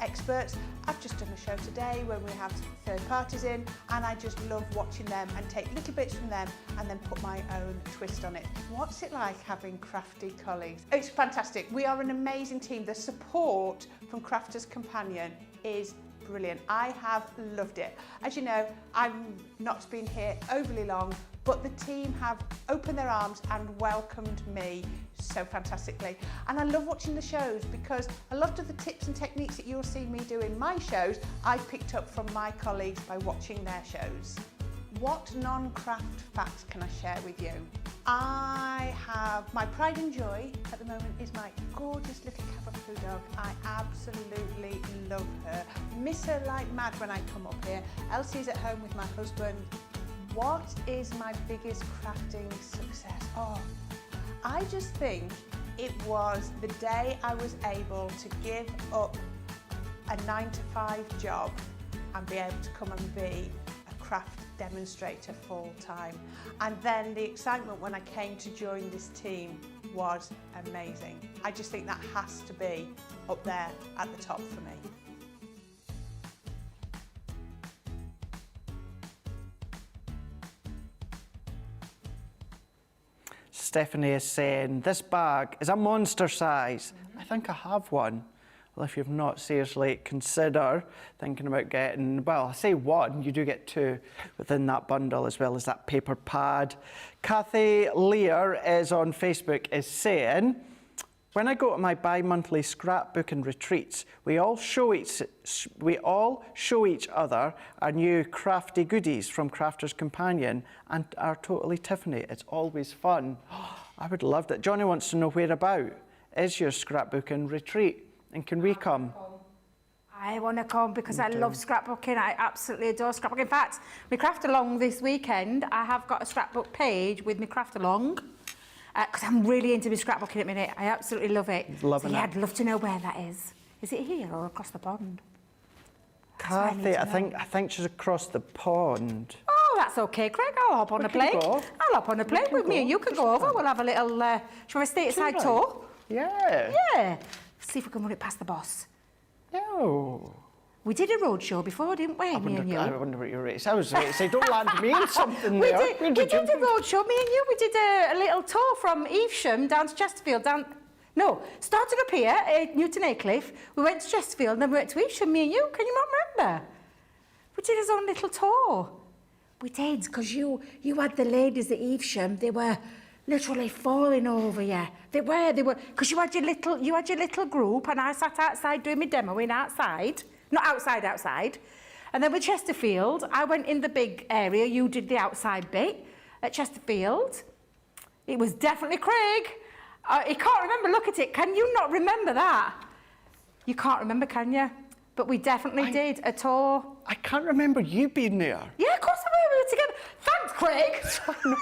experts. I've just done a show today where we have third parties in and I just love watching them and take little bits from them and then put my own twist on it. What's it like having crafty colleagues? It's fantastic. We are an amazing team. The support from Crafters Companion is brilliant. I have loved it. As you know, I've not been here overly long, but the team have opened their arms and welcomed me so fantastically. And I love watching the shows because a lot of the tips and techniques that you'll see me do in my shows, I've picked up from my colleagues by watching their shows. What non-craft facts can I share with you? I have my pride and joy at the moment is my gorgeous little Cavapoo dog. I absolutely love her. Miss her like mad when I come up here. Elsie's at home with my husband. What is my biggest crafting success? Oh, I just think it was the day I was able to give up a 9-to-5 job and be able to come and be a craft demonstrator full time. And then the excitement when I came to join this team was amazing. I just think that has to be up there at the top for me. Stephanie is saying, this bag is a monster size. I think I have one. Well, if you've not, seriously consider thinking about getting, well, I say one, you do get two within that bundle, as well as that paper pad. Kathy Lear is on Facebook, is saying, when I go to my bi-monthly scrapbooking retreats, we all show each other our new crafty goodies from Crafter's Companion and our Totally Tiffany. It's always fun. I would love that. Johnny wants to know whereabout is your scrapbooking retreat, and can we come? I want to come because I love scrapbooking. I absolutely adore scrapbooking. In fact, my craft along this weekend, I have got a scrapbook page with my craft along. Because I'm really into my scrapbooking at the minute. I absolutely love it. Loving so, yeah, it. I'd love to know where that is. Is it here or across the pond? Kathy, I think she's across the pond. Oh, that's okay, Craig. I'll hop on a plane. I'll hop on a plane with me and you can go over. We'll have a little, shall we stateside tour? Yeah. Yeah. See if we can run it past the boss. No. We did a road show before, didn't we, me and you? I wonder what your rate is. I was ready to say, don't land me in something there. We did a road show, me and you. We did a little tour from Evesham down to Chesterfield. Started up here at Newton Aycliffe. We went to Chesterfield and then we went to Evesham, me and you. Can you not remember? We did our own little tour. We did, because you had the ladies at Evesham. They were literally falling over you. They were, because you had your little group and I sat outside doing my demoing outside. Not outside. And then with Chesterfield, I went in the big area, you did the outside bit at Chesterfield. It was definitely Craig. He can't remember, look at it. Can you not remember that? You can't remember, can you? But we definitely did a tour. I can't remember you being there. Yeah, of course we were together. Thanks, Craig. No,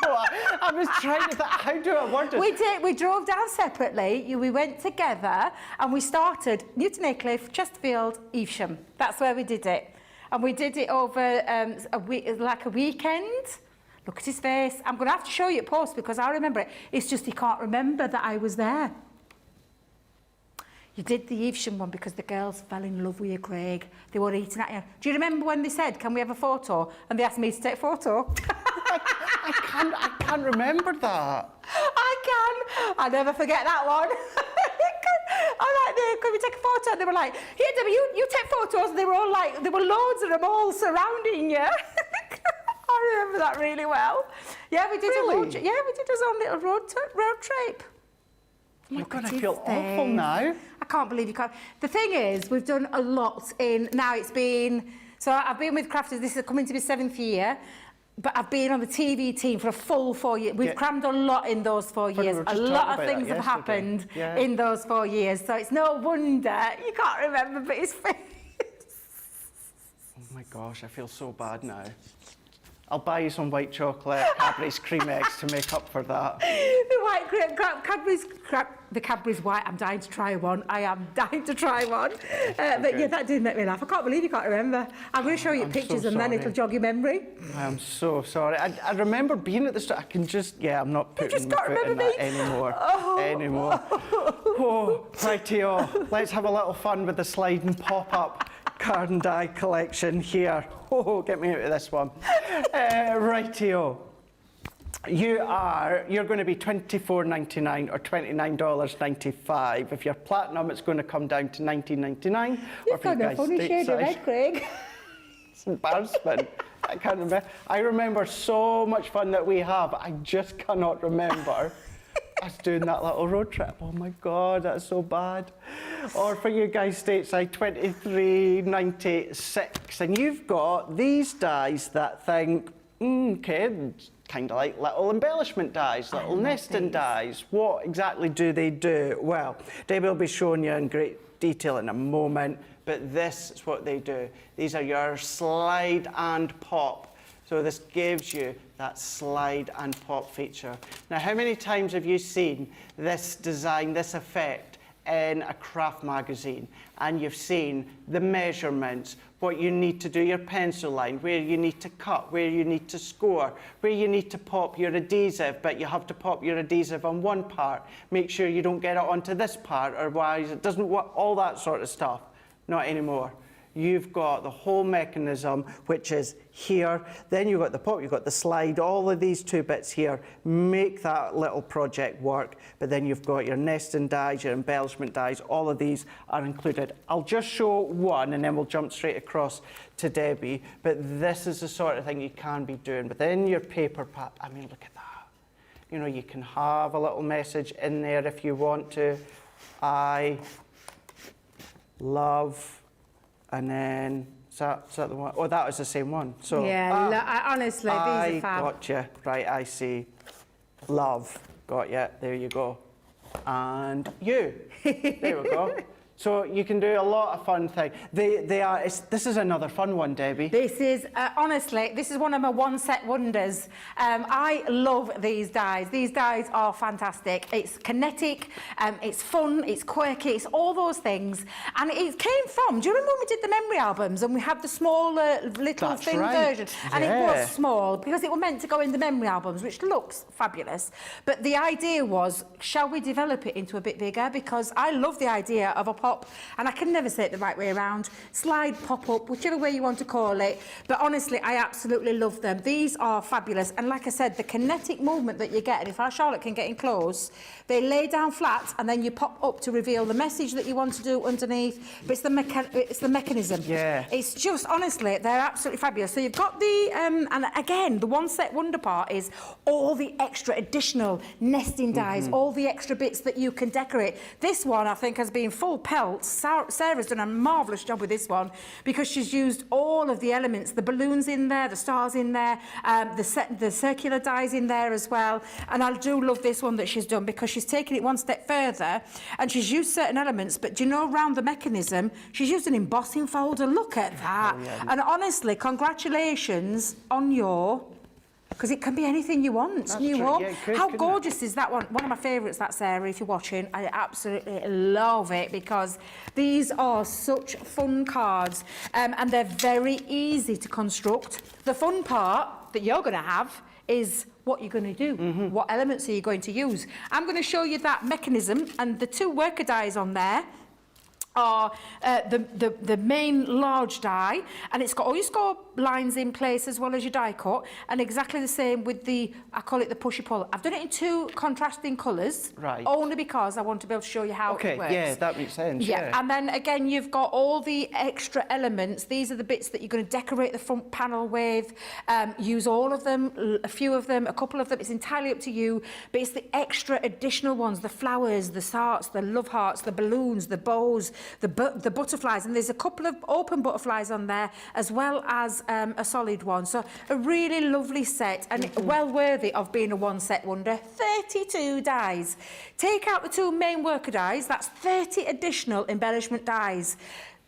I was trying to think, how do I word it? We did. We drove down separately. We went together and we started Newton Aycliffe, Chesterfield, Evesham. That's where we did it. And we did it over a weekend. Look at his face. I'm going to have to show you a post because I remember it. It's just he can't remember that I was there. You did the Evesham one because the girls fell in love with you, Craig. They were eating at you. Do you remember when they said, can we have a photo? And they asked me to take a photo. I can't remember that. I can. I'll never forget that one. I'm like, can we take a photo? And they were like, here, Debbie, you take photos. And they were all like, there were loads of them all surrounding you. I remember that really well. Yeah, we did a road trip. Yeah, we did our own little road trip. Oh my God, I feel awful now. I can't believe you can't. The thing is, we've done a lot in, now it's been, so I've been with Crafters, this is coming to my 7th year, but I've been on the TV team for a full 4 years. We've crammed a lot in those 4 years. A lot of things have happened in those 4 years, so it's no wonder you can't remember, but his face. Oh my gosh, I feel so bad now. I'll buy you some white chocolate, Cadbury's cream eggs to make up for that. The white the Cadbury's white, I'm dying to try one. I am dying to try one. But yeah, that did make me laugh. I can't believe you can't remember. I'm going to show you pictures and then it'll jog your memory. I'm so sorry. I remember being at the store. I can just, I'm not putting my foot in that anymore. Oh, rightio. Let's have a little fun with the slide and pop-up card and die collection here. Oh, get me out of this one. Rightio. You're going to be $24.99 or $29.95. If you're platinum, it's going to come down to $19.99. You've got a funny shade of red, Craig. It's embarrassment. I can't remember. I remember so much fun that we have. I just cannot remember us doing that little road trip. Oh my God, that's so bad. Or for you guys stateside, $23.96. And you've got these dies that think, okay, kind of like little embellishment dies, little nesting dies. What exactly do they do? Well, Debbie will be showing you in great detail in a moment, but this is what they do. These are your slide and pop So this gives you that slide and pop feature. Now, how many times have you seen this design, this effect in a craft magazine, and you've seen the measurements, what you need to do, your pencil line, where you need to cut, where you need to score, where you need to pop your adhesive, but you have to pop your adhesive on one part. Make sure you don't get it onto this part, otherwise it doesn't work, all that sort of stuff. Not anymore. You've got the whole mechanism, which is here. Then you've got the pop, you've got the slide, all of these two bits here make that little project work. But then you've got your nesting dies, your embellishment dies, all of these are included. I'll just show one and then we'll jump straight across to Debbie. But this is the sort of thing you can be doing within your paper pad. I mean, look at that. You know, you can have a little message in there if you want to. I love. And then, is that the one? Oh, that was the same one. So yeah, honestly, these are fab. Got you. Right, I see. Love. Got you. There you go. And you. There we go. So you can do a lot of fun things. This is another fun one, Debbie. This is, honestly, this is one of my one-set wonders. I love these dies. These dies are fantastic. It's kinetic, it's fun, it's quirky, it's all those things. And it came from, do you remember when we did the memory albums and we had the smaller little That's thin right. version? And it was small because it was meant to go in the memory albums, which looks fabulous. But the idea was, shall we develop it into a bit bigger? Because I love the idea of a pop, and I can never say it the right way around, slide, pop up, whichever way you want to call it. But honestly, I absolutely love them. These are fabulous. And like I said, the kinetic movement that you get, and if our Charlotte can get in close, they lay down flat and then you pop up to reveal the message that you want to do underneath. But it's the mechanism. Yeah. It's just, honestly, they're absolutely fabulous. So you've got the, and again, the one set wonder part is all the extra additional nesting dies, all the extra bits that you can decorate. This one, I think, has been full pelt. Sarah's done a marvellous job with this one because she's used all of the elements, the balloons in there, the stars in there, the circular dies in there as well. And I do love this one that she's done because she's taken it one step further and she's used certain elements, but do you know, around the mechanism, she's used an embossing folder. Look at that. Brilliant. And honestly, congratulations on your... Because it can be anything you want. That's new true. home. Yeah, it could, How couldn't gorgeous is that one? One of my favourites, that Sarah, if you're watching. I absolutely love it because these are such fun cards and they're very easy to construct. The fun part that you're going to have is what you're going to do. What elements are you going to use? I'm going to show you that mechanism, and the two worker dies on there are the main large die, and it's got all your score lines in place as well as your die cut, and exactly the same with the, I call it the pushy-pull. I've done it in two contrasting colours, right, only because I want to be able to show you how it works. Yeah, that makes sense. Yeah, and then again, you've got all the extra elements. These are the bits that you're going to decorate the front panel with. Use all of them, a few of them, a couple of them. It's entirely up to you, but it's the extra additional ones, the flowers, the hearts, the love hearts, the balloons, the bows, the butterflies, and there's a couple of open butterflies on there as well as a solid one. So a really lovely set and well worthy of being a one set wonder. 32 dies. Take out the two main worker dies, that's 30 additional embellishment dies.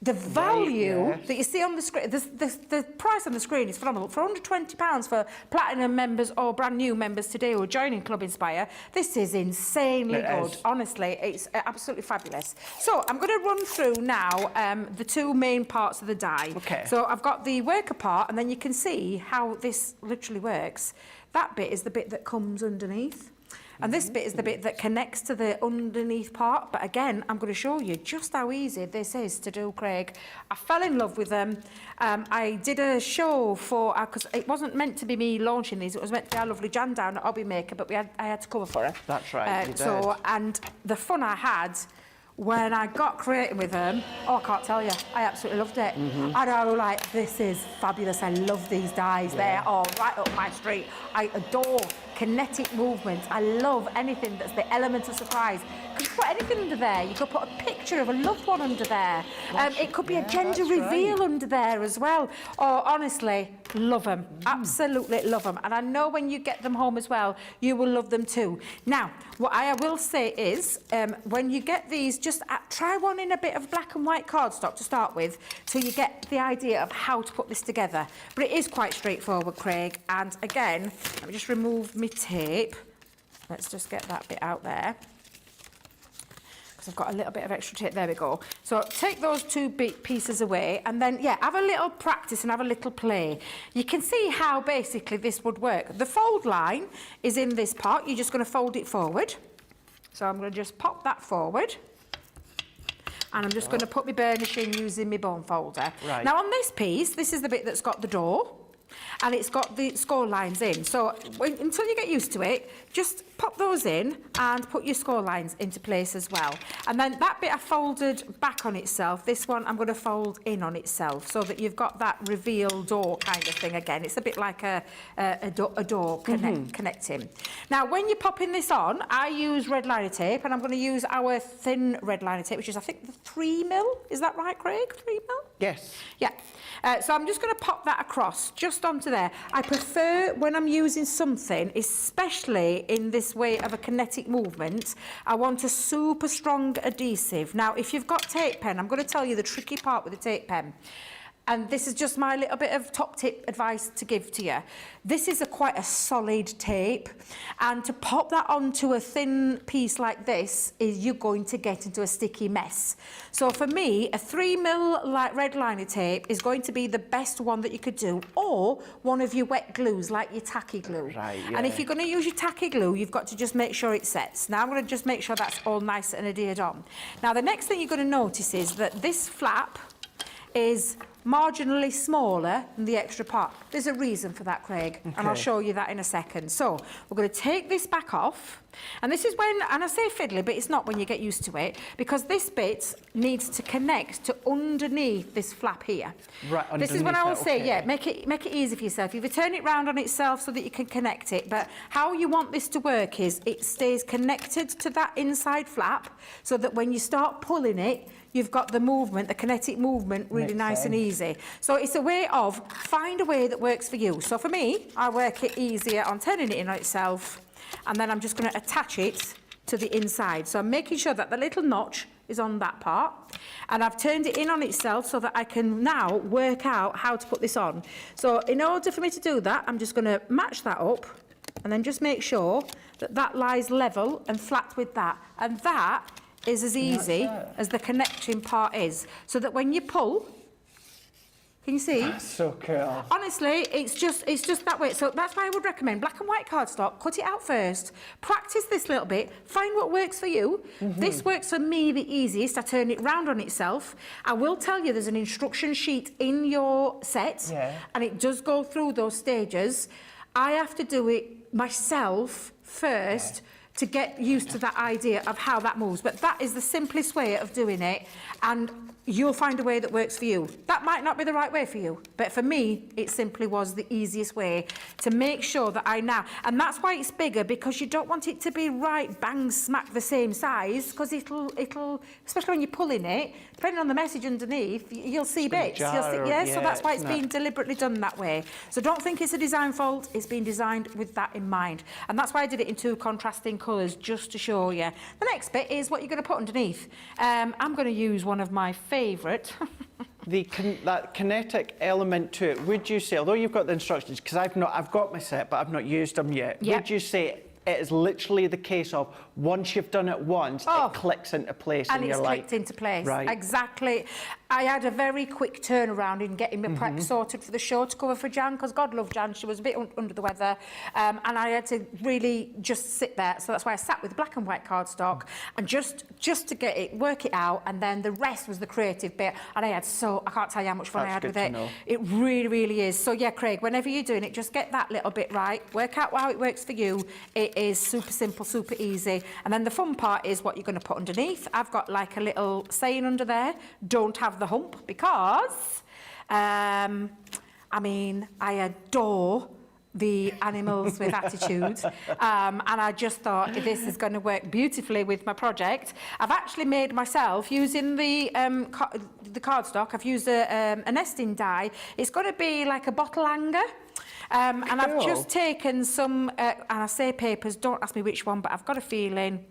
The value that you see on the screen, the price on the screen is phenomenal. For £120 for platinum members or brand new members today who are joining Club Inspire, this is insanely good. Honestly, it's absolutely fabulous. So I'm going to run through now the two main parts of the die. Okay. So I've got the worker part, and then you can see how this literally works. That bit is the bit that comes underneath. And this bit is the bit that connects to the underneath part. But again, I'm going to show you just how easy this is to do, Craig. I fell in love with them. I did a show for, because it wasn't meant to be me launching these, it was meant to be our lovely Jan down at Hobby Maker, but I had to cover for her. That's right, you did. And the fun I had when I got creating with them, oh, I can't tell you, I absolutely loved it. And I was like, this is fabulous, I love these dies. They are right up my street. I adore kinetic movement. I love anything that's the element of surprise. You could put anything under there. You could put a picture of a loved one under there. It could be a gender reveal under there as well. Oh, honestly, love them. Absolutely love them. And I know when you get them home as well, you will love them too. Now, what I will say is, when you get these, just try one in a bit of black and white cardstock to start with, so you get the idea of how to put this together. But it is quite straightforward, Craig. And again, let me just remove my tape. Let's just get that bit out there, because I've got a little bit of extra tape. There we go. So take those two big pieces away, and then, yeah, have a little practice and have a little play. You can see how basically this would work. The fold line is in this part. You're just going to fold it forward. So I'm going to just pop that forward. And I'm just going to put my burnish in using my bone folder. Right. Now on this piece, this is the bit that's got the door, and it's got the score lines in. So until you get used to it, just pop those in and put your score lines into place as well. And then that bit I folded back on itself, this one I'm going to fold in on itself, so that you've got that reveal door kind of thing again. It's a bit like a door connecting. Now when you're popping this on, I use red liner tape, and I'm going to use our thin red liner tape, which is I think the 3mm. Is that right, Craig? 3mm? Yes. Yeah. So I'm just going to pop that across, just onto there. I prefer when I'm using something, especially in this way of a kinetic movement, I want a super strong adhesive. Now, if you've got tape pen, I'm going to tell you the tricky part with the tape pen. And this is just my little bit of top tip advice to give to you. This is quite a solid tape, and to pop that onto a thin piece like this is you're going to get into a sticky mess. So for me, a 3mm red liner tape is going to be the best one that you could do, or one of your wet glues like your tacky glue. Right, yeah. And if you're going to use your tacky glue, you've got to just make sure it sets. Now I'm going to just make sure that's all nice and adhered on. Now the next thing you're going to notice is that this flap is marginally smaller than the extra part. There's a reason for that, Craig, and I'll show you that in a second. So we're going to take this back off, and this is when, and I say fiddly, but it's not when you get used to it, because this bit needs to connect to underneath this flap here. Right, this is when I will say, okay. yeah, make it easy for yourself. You turn it round on itself so that you can connect it, but how you want this to work is it stays connected to that inside flap, so that when you start pulling it, you've got the movement, the kinetic movement, really nice and easy. So it's a way of, find a way that works for you. So for me, I work it easier on turning it in on itself, and then I'm just going to attach it to the inside. So I'm making sure that the little notch is on that part, and I've turned it in on itself so that I can now work out how to put this on. So in order for me to do that, I'm just going to match that up, and then just make sure that that lies level and flat with that. And that is as easy as the connection part is, so that when you pull, can you see? That's so cool. Honestly, it's just that way. So that's why I would recommend black and white cardstock. Cut it out first. Practice this little bit. Find what works for you. This works for me the easiest. I turn it round on itself. I will tell you there's an instruction sheet in your set, and it does go through those stages. I have to do it myself first to get used to that idea of how that moves. But that is the simplest way of doing it, and you'll find a way that works for you. That might not be the right way for you, but for me, it simply was the easiest way to make sure that I now, and that's why it's bigger, because you don't want it to be right bang smack the same size, because it'll, especially when you're pulling it, depending on the message underneath, you'll see bits. So that's why it's been deliberately done that way. So don't think it's a design fault, it's been designed with that in mind. And that's why I did it in two contrasting colours, just to show you. The next bit is what you're going to put underneath. I'm going to use one of my favourite. That kinetic element to it, would you say, although you've got the instructions, because I've got my set, but I've not used them yet, would you say it is literally the case of once you've done it once, it clicks into place and you're it's like, clicked into place. Right. Exactly. I had a very quick turnaround in getting my prep sorted for the show to cover for Jan, because God love Jan, she was a bit under the weather, and I had to really just sit there. So that's why I sat with black and white cardstock and just to get it, work it out, and then the rest was the creative bit. And I can't tell you how much fun I had with it. It really, really is. So yeah, Craig, whenever you're doing it, just get that little bit right, work out how it works for you. It is super simple, super easy. And then the fun part is what you're going to put underneath. I've got like a little saying under there, don't have the hump, because I mean, I adore the animals with attitude, and I just thought this is going to work beautifully with my project. I've actually made myself, using the cardstock, I've used a nesting die. It's going to be like a bottle hanger. And I've just taken some, and I say papers, don't ask me which one, but I've got a feeling,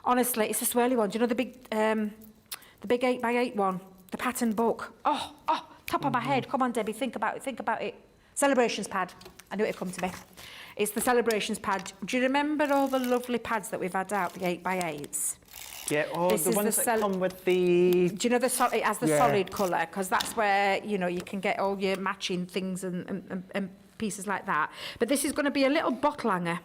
honestly, it's a swirly one. Do you know the big 8x8 one? The pattern book. Oh, top of my head. Come on, Debbie, think about it. Celebrations pad. I knew it'd come to me. It's the celebrations pad. Do you remember all the lovely pads that we've had out, the 8x8s? Yeah, This the is ones the that come with the... Do you know it has the solid colour? Because that's where, you know, you can get all your matching things and pieces like that. But this is going to be a little bottle hanger.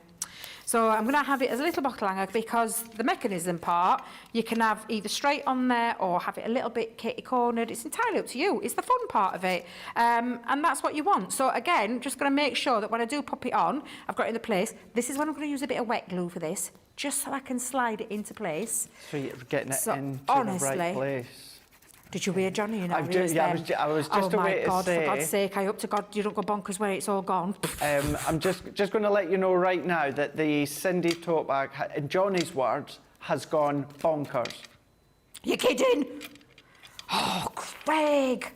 So I'm going to have it as a little bottle hanger because the mechanism part, you can have either straight on there or have it a little bit kitty-cornered. It's entirely up to you. It's the fun part of it. And that's what you want. So again, just going to make sure that when I do pop it on, I've got it in the place. This is when I'm going to use a bit of wet glue for this, just so I can slide it into place. So you're getting it into honestly, the right place. Did you wear Johnny? You know, I was just oh away my God, to say. for God's sake, I hope to God you don't go bonkers where it's all gone. I'm just going to let you know right now that the Cindy tote bag, in Johnny's words, has gone bonkers. You're kidding? Oh, Craig.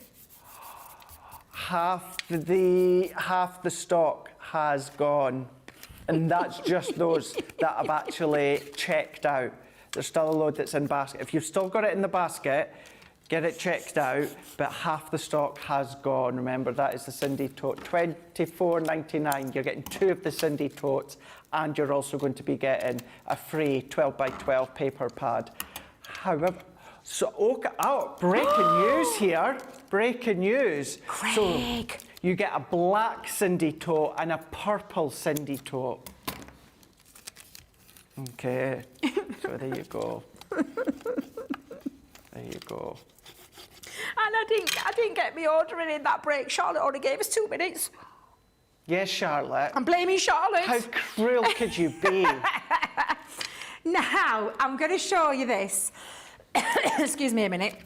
Half the stock has gone, and that's just those that have actually checked out. There's still a load that's in basket. If you've still got it in the basket, get it checked out, but half the stock has gone. Remember, that is the Cindy tote, $24.99. You're getting 2 of the Cindy totes, and you're also going to be getting a free 12x12 paper pad. However, breaking news here. Breaking news. Craig. So you get a black Cindy tote and a purple Cindy tote. Okay, so there you go. There you go. And I didn't get me ordering in that break. Charlotte only gave us 2 minutes. Yes, Charlotte. I'm blaming Charlotte. How cruel could you be? Now, I'm going to show you this. Excuse me a minute.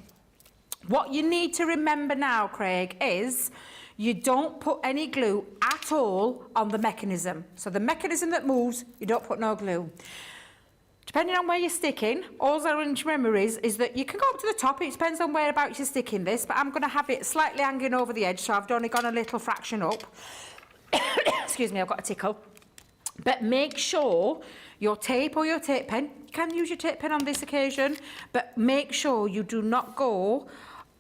What you need to remember now, Craig, is you don't put any glue at all on the mechanism. So the mechanism that moves, you don't put no glue. Depending on where you're sticking, all I want to remember is that you can go up to the top. It depends on whereabouts you're sticking this, but I'm going to have it slightly hanging over the edge, so I've only gone a little fraction up. Excuse me, I've got a tickle. But make sure your tape or your tape pen, you can use your tape pen on this occasion, but make sure you do not go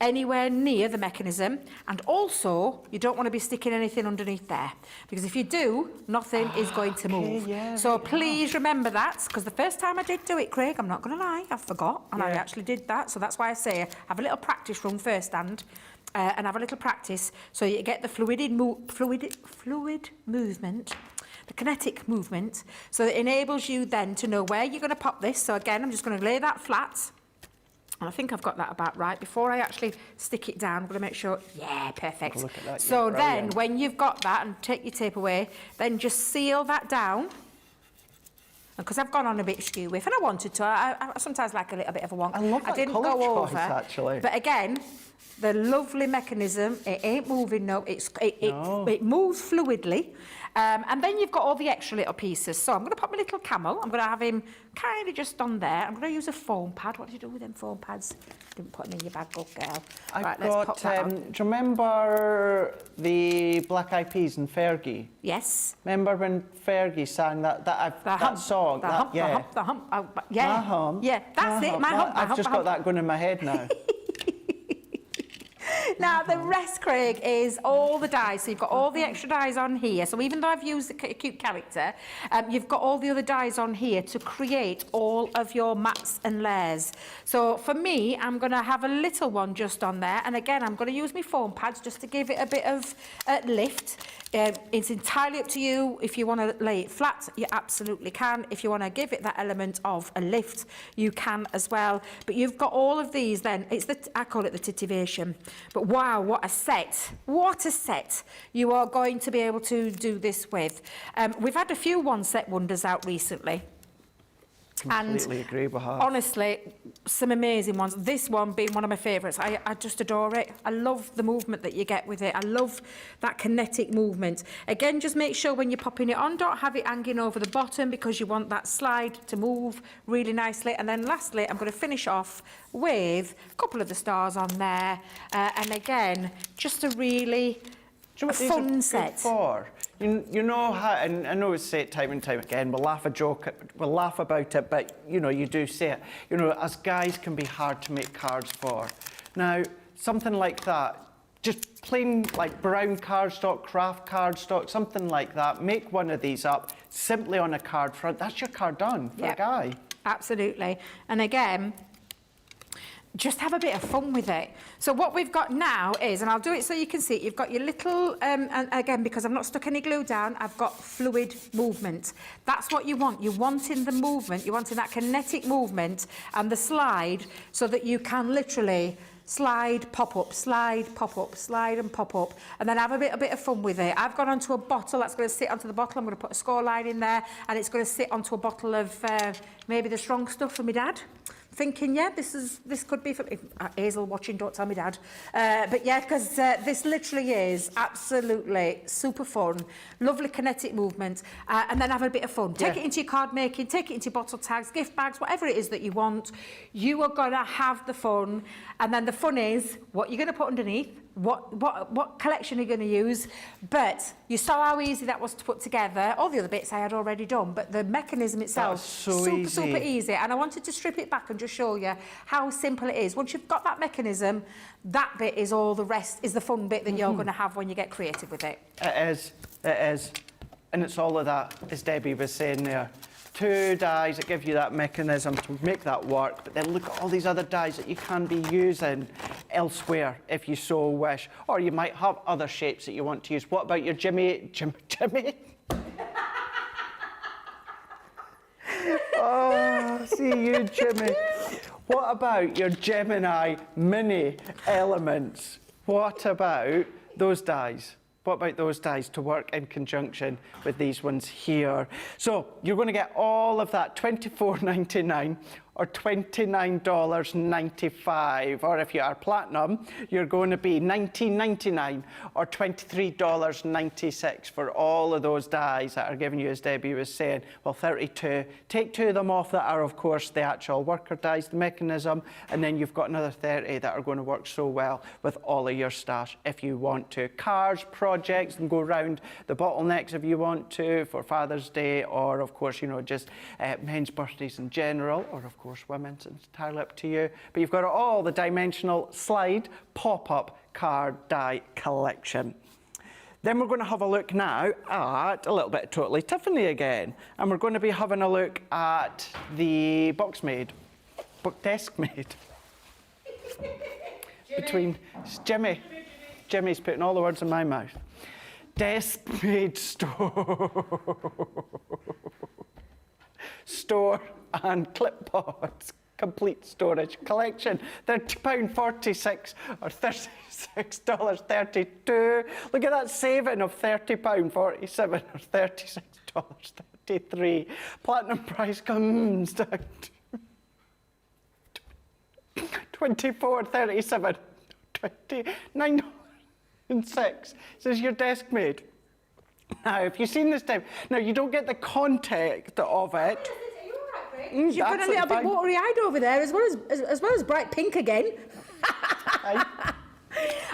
anywhere near the mechanism, and also you don't want to be sticking anything underneath there, because if you do, nothing is going to move. Yeah, so please remember that, because the first time I did do it, Craig, I'm not going to lie, I forgot, and I actually did that. So that's why I say have a little practice run first and have a little practice, so you get the fluid movement, the kinetic movement, so it enables you then to know where you're going to pop this. So again, I'm just going to lay that flat. And I think I've got that about right. Before I actually stick it down, I'm going to make sure, yeah, perfect. Look at that, so then, when you've got that, and take your tape away, then just seal that down. Because I've gone on a bit skew with, and I wanted to. I sometimes like a little bit of a wonk. I love that didn't colour go choice, over, actually. But again, the lovely mechanism, it ain't moving, no. It moves fluidly. And then you've got all the extra little pieces. So I'm going to pop my little camel. I'm going to have him kind of just on there. I'm going to use a foam pad. What did you do with them foam pads? Didn't put them in your bag, good girl. Right, let's pop that on. Do you remember the Black Eyed Peas and Fergie? Yes. Remember when Fergie sang that song? The hump. Yeah, My hump. Yeah, that's it. My hump. I've just got that going in my head now. Now, the rest, Craig, is all the dies. So you've got all the extra dies on here. So even though I've used the cute character, you've got all the other dies on here to create all of your mats and layers. So for me, I'm going to have a little one just on there. And again, I'm going to use my foam pads just to give it a bit of lift. It's entirely up to you. If you want to lay it flat, you absolutely can. If you want to give it that element of a lift, you can as well. But you've got all of these then. I call it the titivation. But wow, what a set. What a set you are going to be able to do this with. We've had a few one-set wonders out recently. Completely agree with her. Honestly, some amazing ones. This one being one of my favourites. I just adore it. I love the movement that you get with it. I love that kinetic movement. Again, just make sure when you're popping it on, don't have it hanging over the bottom because you want that slide to move really nicely. And then lastly, I'm going to finish off with a couple of the stars on there. And again, just a really fun set. You know how, and I know we say it time and time again, we'll laugh about it, but you know, you do say it. You know, as guys can be hard to make cards for. Now, something like that, just plain like brown cardstock, craft cardstock, something like that, make one of these up, simply on a card front, that's your card done for a guy. Absolutely. And again, just have a bit of fun with it. So what we've got now is, and I'll do it so you can see it, you've got your little, and again, because I've not stuck any glue down, I've got fluid movement. That's what you want. You're wanting the movement, you're wanting that kinetic movement and the slide so that you can literally slide, pop up, slide, pop up, slide and pop up, and then have a bit of fun with it. I've gone onto a bottle, that's going to sit onto the bottle. I'm going to put a score line in there, and it's going to sit onto a bottle of maybe the strong stuff for my dad. Thinking, yeah, this could be for Hazel watching, don't tell me dad. But yeah, because this literally is absolutely super fun, lovely kinetic movement, and then have a bit of fun. Take it into your card making, take it into your bottle tags, gift bags, whatever it is that you want. You are going to have the fun, and then the fun is what you're going to put underneath, what collection you're going to use. But you saw how easy that was to put together. All the other bits I had already done, but the mechanism itself, super easy. And I wanted to strip it back and just show you how simple it is. Once you've got that mechanism, that bit is all the rest, is the fun bit that you're going to have when you get creative with it. It is. And it's all of that, as Debbie was saying there. 2 dies that give you that mechanism to make that work, but then look at all these other dies that you can be using elsewhere if you so wish. Or you might have other shapes that you want to use. What about your Jimmy? Oh, see you, Jimmy. What about your Gemini mini elements? What about those dies? What about those dies to work in conjunction with these ones here? So you're going to get all of that $24.99 or $29.95, or if you are platinum, you're going to be $19.99 or $23.96 for all of those dies that are given you, as Debbie was saying. Well, 32. Take 2 of them off that are, of course, the actual worker dies, the mechanism, and then you've got another 30 that are going to work so well with all of your stash if you want to. Cars, projects, and go round the bottlenecks if you want to for Father's Day, or, of course, you know, just men's birthdays in general, or, of course, women's. It's entirely up to you. But you've got all the dimensional slide pop-up card die collection. Then we're going to have a look now at a little bit of Totally Tiffany again. And we're going to be having a look at the box made, desk made. Between Jimmy's putting all the words in my mouth. Desk made store and clipboards complete storage collection. £30.46 or $36.32. Look at that saving of £30.47 or $36.33. Platinum price comes down to $24.37, $29.06. This is your desk made. Now, if you've seen this time, now you don't get the context of it. You've got a little bit watery-eyed over there, as well as bright pink again.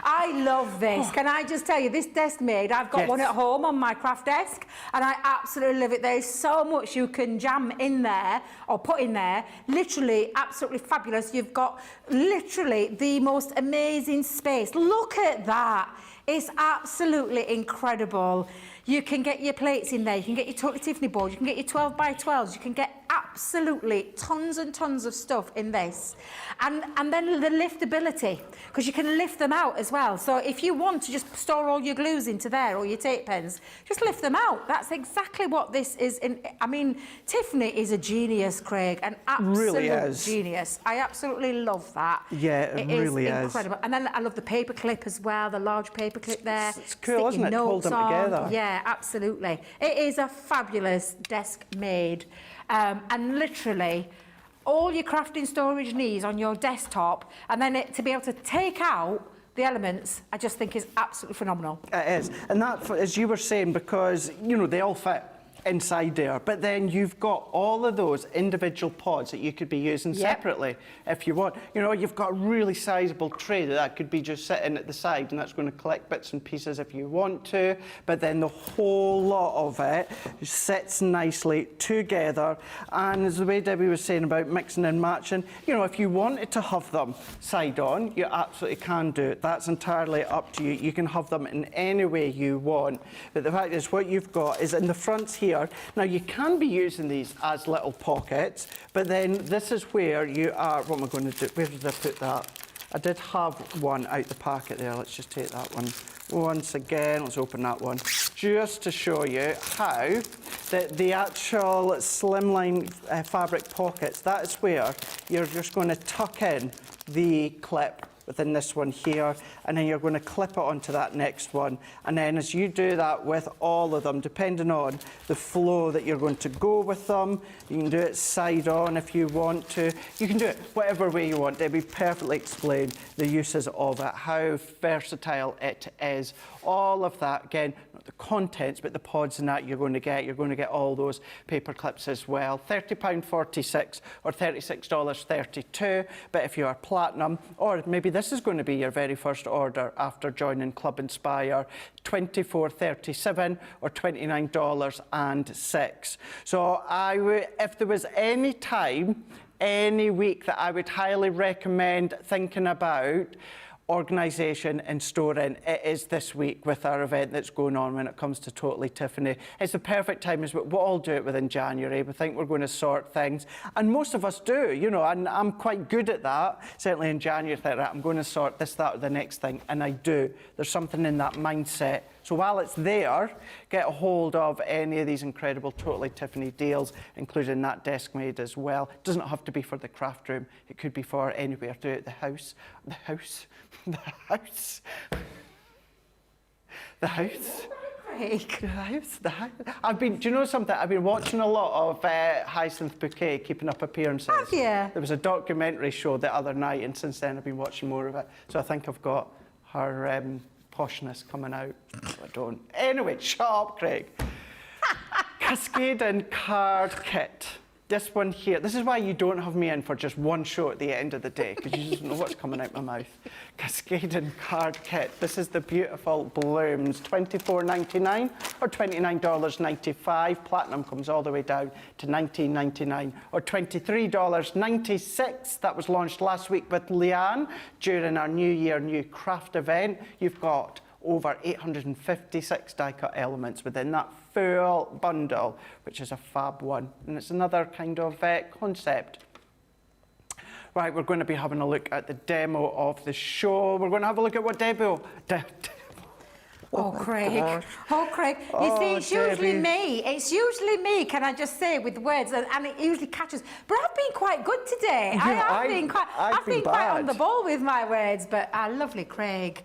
I love this. Can I just tell you, this desk made, I've got one at home on my craft desk, and I absolutely love it. There's so much you can jam in there, or put in there. Literally, absolutely fabulous. You've got literally the most amazing space. Look at that. It's absolutely incredible. You can get your plates in there, you can get your Totally Tiffany board, you can get your 12 by 12s, you can get absolutely tons and tons of stuff in this. And then the liftability, because you can lift them out as well. So if you want to just store all your glues into there, or your tape pens, just lift them out. That's exactly what this is. I mean, Tiffany is a genius, Craig, an absolute genius. I absolutely love that. Yeah, it really is. Incredible. And then I love the paper clip as well, the large paper clip there. It's cool, isn't it, to hold them together? Yeah, absolutely. It is a fabulous desk made. And and literally all your crafting storage needs on your desktop, and then to be able to take out the elements, I just think is absolutely phenomenal. It is. And that, as you were saying, because, you know, they all fit inside there, but then you've got all of those individual pods that you could be using separately if you want. You know, you've got a really sizable tray that could be just sitting at the side, and that's going to collect bits and pieces if you want to, but then the whole lot of it sits nicely together. And as the way Debbie was saying about mixing and matching, you know, if you wanted to have them side on, you absolutely can do it. That's entirely up to you. You can have them in any way you want. But the fact is, what you've got is in the fronts here. Now, you can be using these as little pockets, but then this is where you are. What am I going to do? Where did I put that? I did have one out the packet there. Let's just take that one. Once again, let's open that one. Just to show you how the actual slimline fabric pockets, that is where you're just going to tuck in the clip within this one here, and then you're going to clip it onto that next one. And then as you do that with all of them, depending on the flow that you're going to go with them, you can do it side on if you want to. You can do it whatever way you want. Debbie perfectly explained the uses of it, how versatile it is. All of that, again, not the contents, but the pods and that you're going to get. You're going to get all those paper clips as well. £30.46 or $36.32. But if you are platinum, or maybe this is going to be your very first order after joining Club Inspire, $24.37 or $29.06. So if there was any time, any week that I would highly recommend thinking about organisation and storing, it is this week with our event that's going on when it comes to Totally Tiffany. It's the perfect time, as we'll all do it within January. We think we're going to sort things, and most of us do, you know, and I'm quite good at that. Certainly in January, I think, right, I'm going to sort this, that, or the next thing, and I do. There's something in that mindset. So while it's there, get a hold of any of these incredible Totally Tiffany deals, including that desk made as well. It doesn't have to be for the craft room. It could be for anywhere throughout the house. The house. The house. The house. The house. I've been, do you know something? I've been watching a lot of Hyacinth Bouquet, Keeping Up Appearances. Have you? There was a documentary show the other night, and since then I've been watching more of it. So I think I've got her poshness coming out. No, I don't. Anyway, shut up, Craig. Cascading card kit. This one here. This is why you don't have me in for just one show at the end of the day, because you just don't know what's coming out my mouth. Cascading card kit. This is the beautiful blooms. $24.99 or $29.95. Platinum comes all the way down to $19.99 or $23.96. That was launched last week with Leanne during our New Year New Craft event. You've got over 856 die-cut elements within that full bundle, which is a fab one. And it's another kind of concept. Right, we're going to be having a look at the demo of the show. We're going to have a look at what Oh, Craig. Oh, Craig. You see, it's usually me. It's usually me, can I just say, with words, and it usually catches. But I've been quite good today. I've been quite on the ball with my words, but lovely Craig.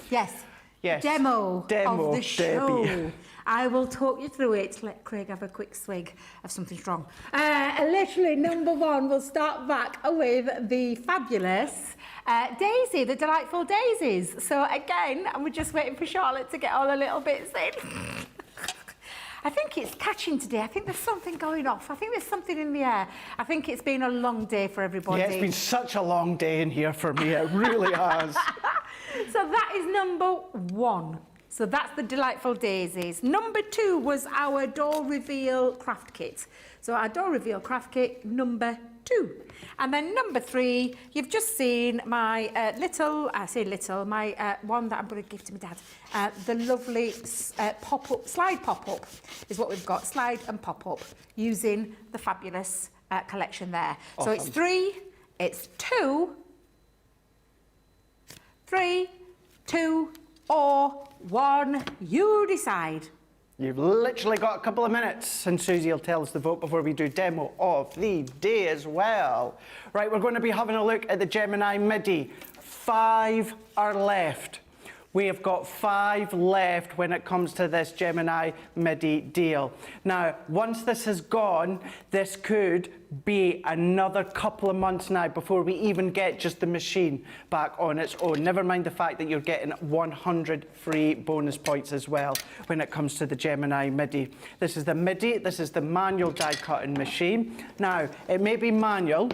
Yes. Demo of the show. Debbie. I will talk you through it. Let Craig have a quick swig of something strong. Literally, number one, we'll start back with the fabulous Daisy, the delightful Daisies. So again, we're just waiting for Charlotte to get all the little bits in. I think it's catching today. I think there's something going off. I think there's something in the air. I think it's been a long day for everybody. Yeah, it's been such a long day in here for me. It really has. So that is number one. So that's the delightful Daisies. Number two was our door reveal craft kit. So our door reveal craft kit number two. And then number three, you've just seen my my one that I'm going to give to my dad. The lovely pop-up, slide pop-up is what we've got. Slide and pop-up using the fabulous collection there. Awesome. So it's three, it's two, 3, 2, or 1, you decide. You've literally got a couple of minutes, and Susie will tell us the vote before we do demo of the day as well. Right, we're going to be having a look at the Gemini Midi. 5 are left. We have got 5 left when it comes to this Gemini midi deal. Now, once this has gone, this could be another couple of months now before we even get just the machine back on its own. Never mind the fact that you're getting 100 free bonus points as well when it comes to the Gemini midi. This is the midi, this is the manual die cutting machine. Now, it may be manual,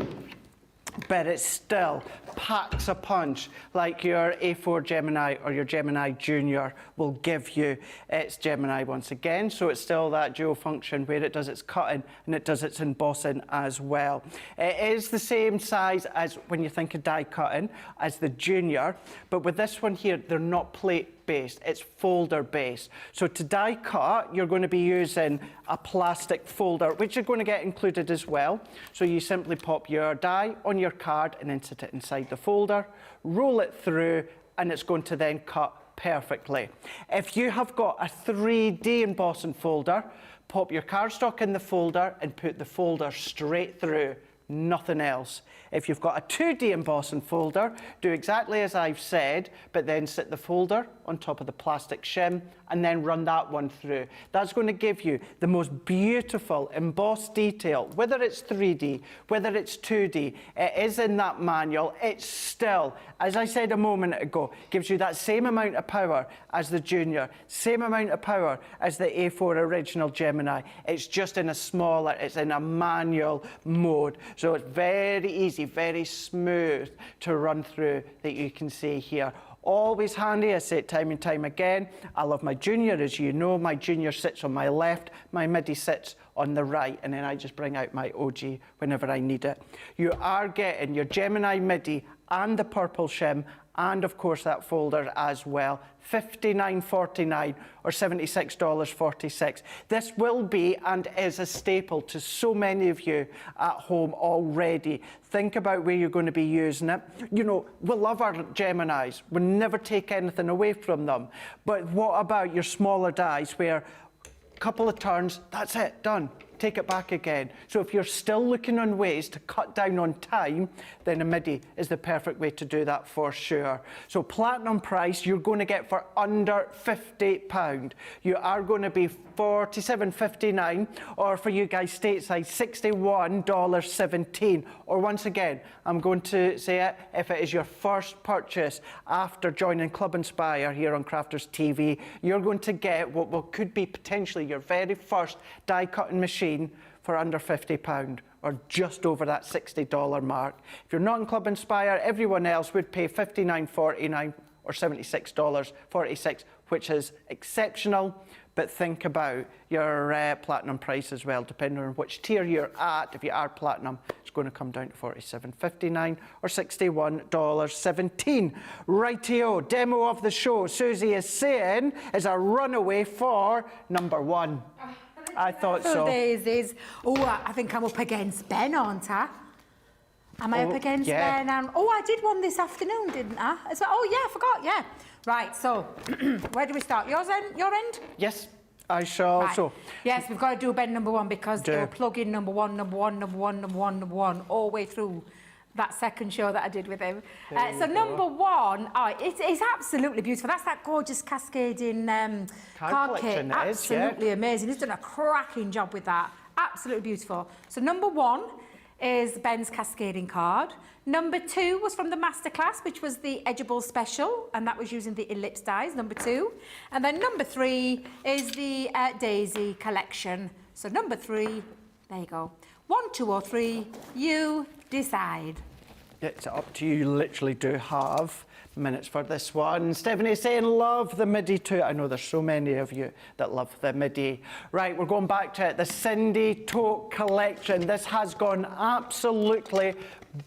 but it still packs a punch like your A4 Gemini or your Gemini Junior will give you. It's Gemini once again, so it's still that dual function where it does its cutting and it does its embossing as well. It is the same size as when you think of die cutting as the Junior, but with this one here, they're not plate based, it's folder based. So to die cut, you're going to be using a plastic folder, which you're going to get included as well. So you simply pop your die on your card and insert it inside the folder, roll it through, and it's going to then cut perfectly. If you have got a 3D embossing folder, pop your cardstock in the folder and put the folder straight through, nothing else. If you've got a 2D embossing folder, do exactly as I've said, but then sit the folder on top of the plastic shim and then run that one through. That's going to give you the most beautiful embossed detail, whether it's 3D, whether it's 2D, it is in that manual. It's still, as I said a moment ago, gives you that same amount of power as the Junior, same amount of power as the A4 original Gemini. It's just in a smaller, it's in a manual mode. So it's very easy, very smooth to run through that you can see here. Always handy, I say it time and time again. I love my Junior, as you know. My Junior sits on my left, my midi sits on the right, and then I just bring out my OG whenever I need it. You are getting your Gemini midi and the purple shim, and of course that folder as well. $59.49 or $76.46. This will be and is a staple to so many of you at home already. Think about where you're going to be using it. You know, we love our Geminis. We never take anything away from them. But what about your smaller dies where a couple of turns, that's it, done. Take it back again. So if you're still looking on ways to cut down on time, then a midi is the perfect way to do that for sure. So platinum price, you're going to get for under £50. You are going to be $47.59, or for you guys stateside, $61.17. Or once again, I'm going to say it, if it is your first purchase after joining Club Inspire here on Crafters TV, you're going to get what could be potentially your very first die cutting machine for under £50, or just over that $60 mark. If you're not in Club Inspire, everyone else would pay $59.49 or $76.46, which is exceptional. But think about your platinum price as well, depending on which tier you're at. If you are platinum, it's going to come down to $47.59 or $61.17. Rightio, demo of the show, Susie is saying, is a runaway for number 1. I thought so. Daisies. Oh, I think I'm up against Ben, aren't I? Am I up against Ben? Oh, I did one this afternoon, didn't I? So, oh, yeah, I forgot, yeah. Right, so, where do we start? Your end? Yes, I shall. Right. So, yes, we've got to do Ben number 1 because they'll plug in number one all the way through that second show that I did with him. So number 1, it's absolutely beautiful. That's that gorgeous Cascading card kit. Absolutely amazing. He's done a cracking job with that. Absolutely beautiful. So number 1 is Ben's Cascading card. Number 2 was from the Masterclass, which was the Edgeable Special, and that was using the ellipse dies, number 2. And then number 3 is the Daisy collection. So number 3, there you go. 1, 2 or 3, you decide. It's up to you. You literally do have minutes for this one. Stephanie's saying love the midi too. I know there's so many of you that love the midi. Right, we're going back to it. The Cindy Tote collection. This has gone absolutely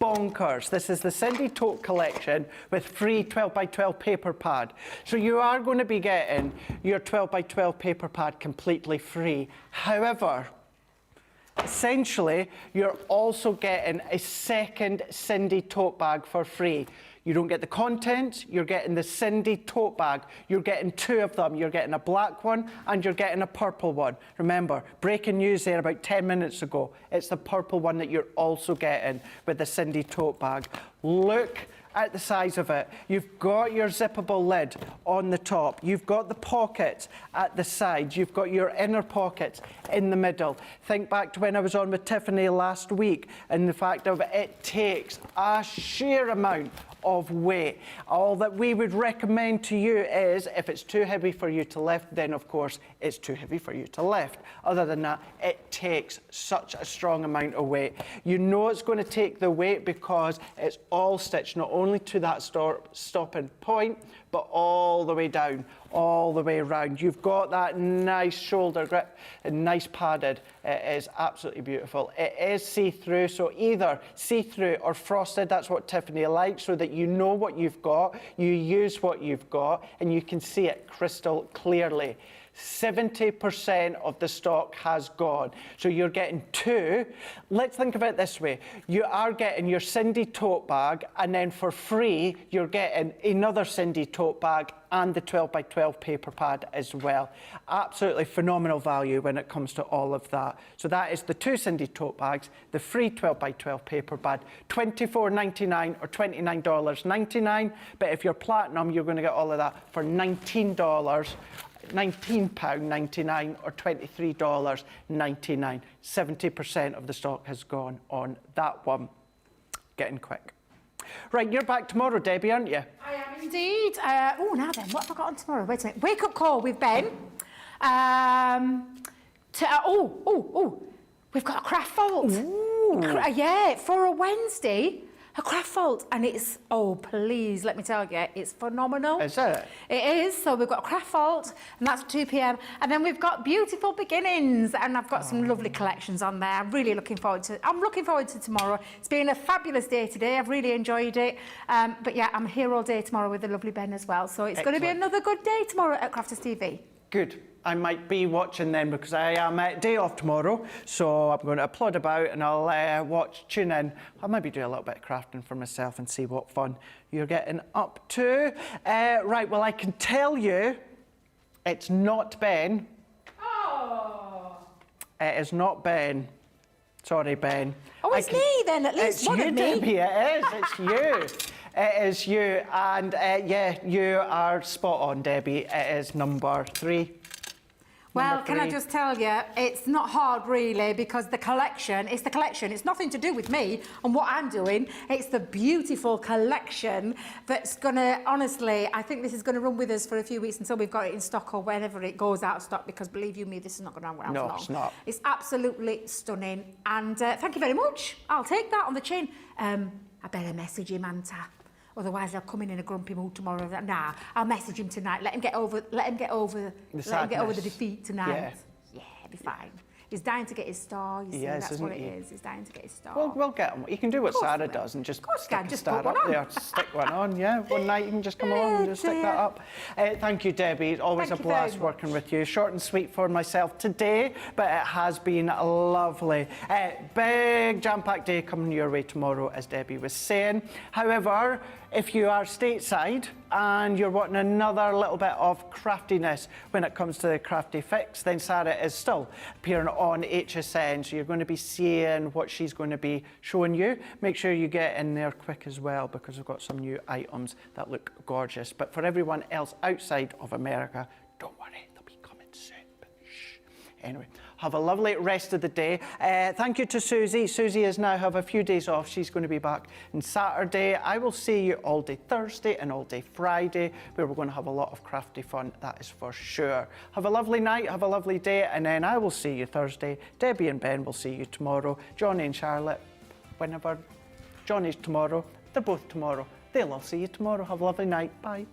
bonkers. This is the Cindy Tote collection with free 12x12 paper pad. So you are going to be getting your 12x12 paper pad completely free. However, essentially, you're also getting a second Cindy tote bag for free. You don't get the contents, you're getting the Cindy tote bag. You're getting 2 of them. You're getting a black one and you're getting a purple one. Remember, breaking news there about 10 minutes ago. It's the purple one that you're also getting with the Cindy tote bag. Look at the size of it. You've got your zippable lid on the top. You've got the pockets at the sides. You've got your inner pockets in the middle. Think back to when I was on with Tiffany last week and the fact of it takes a sheer amount of weight. All that we would recommend to you is if it's too heavy for you to lift, then of course it's too heavy for you to lift. Other than that, it takes such a strong amount of weight. You know it's going to take the weight because it's all stitched not only to that stopping point, but all the way down, all the way around. You've got that nice shoulder grip and nice padded. It is absolutely beautiful. It is see-through, so either see-through or frosted. That's what Tiffany likes, so that you know what you've got, you use what you've got, and you can see it crystal clearly. 70% of the stock has gone. So you're getting two. Let's think of it this way. You are getting your Cindy tote bag, and then for free, you're getting another Cindy tote bag and the 12 by 12 paper pad as well. Absolutely phenomenal value when it comes to all of that. So that is the two Cindy tote bags, the free 12 by 12 paper pad, $24.99 or $29.99. But if you're platinum, you're going to get all of that for £19. £19.99 or $23.99. 70% of the stock has gone on that one. Getting quick. Right, you're back tomorrow, Debbie, aren't you? I am indeed. Now then, what have I got on tomorrow? Wait a minute. Wake up call with Ben. We've got a craft vault. Yeah, for a Wednesday. A craft vault, and it's, oh please, let me tell you, it's phenomenal. Is it? It is. So we've got a craft vault, and that's at 2 p.m. And then we've got beautiful beginnings, and I've got some lovely collections on there. I'm really looking forward to tomorrow. It's been a fabulous day today. I've really enjoyed it. But yeah, I'm here all day tomorrow with the lovely Ben as well. So it's going to be another good day tomorrow at Crafters TV. Good. I might be watching then because I am day off tomorrow, so I'm going to plod about and I'll tune in. I'll maybe do a little bit of crafting for myself and see what fun you're getting up to. Right, well, I can tell you it's not Ben. Oh! It is not Ben. Sorry, Ben. Oh, it's me then, at least one of me. It's you, Debbie, it is. It's you. It is you. And yeah, you are spot on, Debbie. It is number 3. Well, can I just tell you, it's not hard really, because it's the collection. It's nothing to do with me and what I'm doing. It's the beautiful collection that's gonna, honestly, I think this is gonna run with us for a few weeks until we've got it in stock or whenever it goes out of stock, because believe you me, this is not gonna run out for long. No, it's not. It's absolutely stunning. And thank you very much. I'll take that on the chin. I better message him, Anta. Otherwise, I'll come in a grumpy mood tomorrow. Nah, I'll message him tonight. Let him get over the defeat tonight. Yeah, it'll be fine. He's dying to get his star. You see, that's what it is. He's dying to get his star. Well, we'll get him. You can do what Sarah does and just stick a star up there. Stick one on, yeah. One night you can just come along and just stick that up. Thank you, Debbie. It's always a blast working with you. Short and sweet for myself today, but it has been lovely. Big jam-packed day coming your way tomorrow, as Debbie was saying. However, if you are stateside and you're wanting another little bit of craftiness when it comes to the Crafty Fix, then Sarah is still appearing on HSN, so you're going to be seeing what she's going to be showing you. Make sure you get in there quick as well, because we've got some new items that look gorgeous. But for everyone else outside of America, don't worry, they'll be coming soon. But shh. Anyway, have a lovely rest of the day. Thank you to Susie. Susie is now have a few days off. She's going to be back on Saturday. I will see you all day Thursday and all day Friday, where we're going to have a lot of crafty fun, that is for sure. Have a lovely night, have a lovely day, and then I will see you Thursday. Debbie and Ben will see you tomorrow. Johnny and Charlotte, whenever Johnny's tomorrow, they're both tomorrow. They'll all see you tomorrow. Have a lovely night. Bye.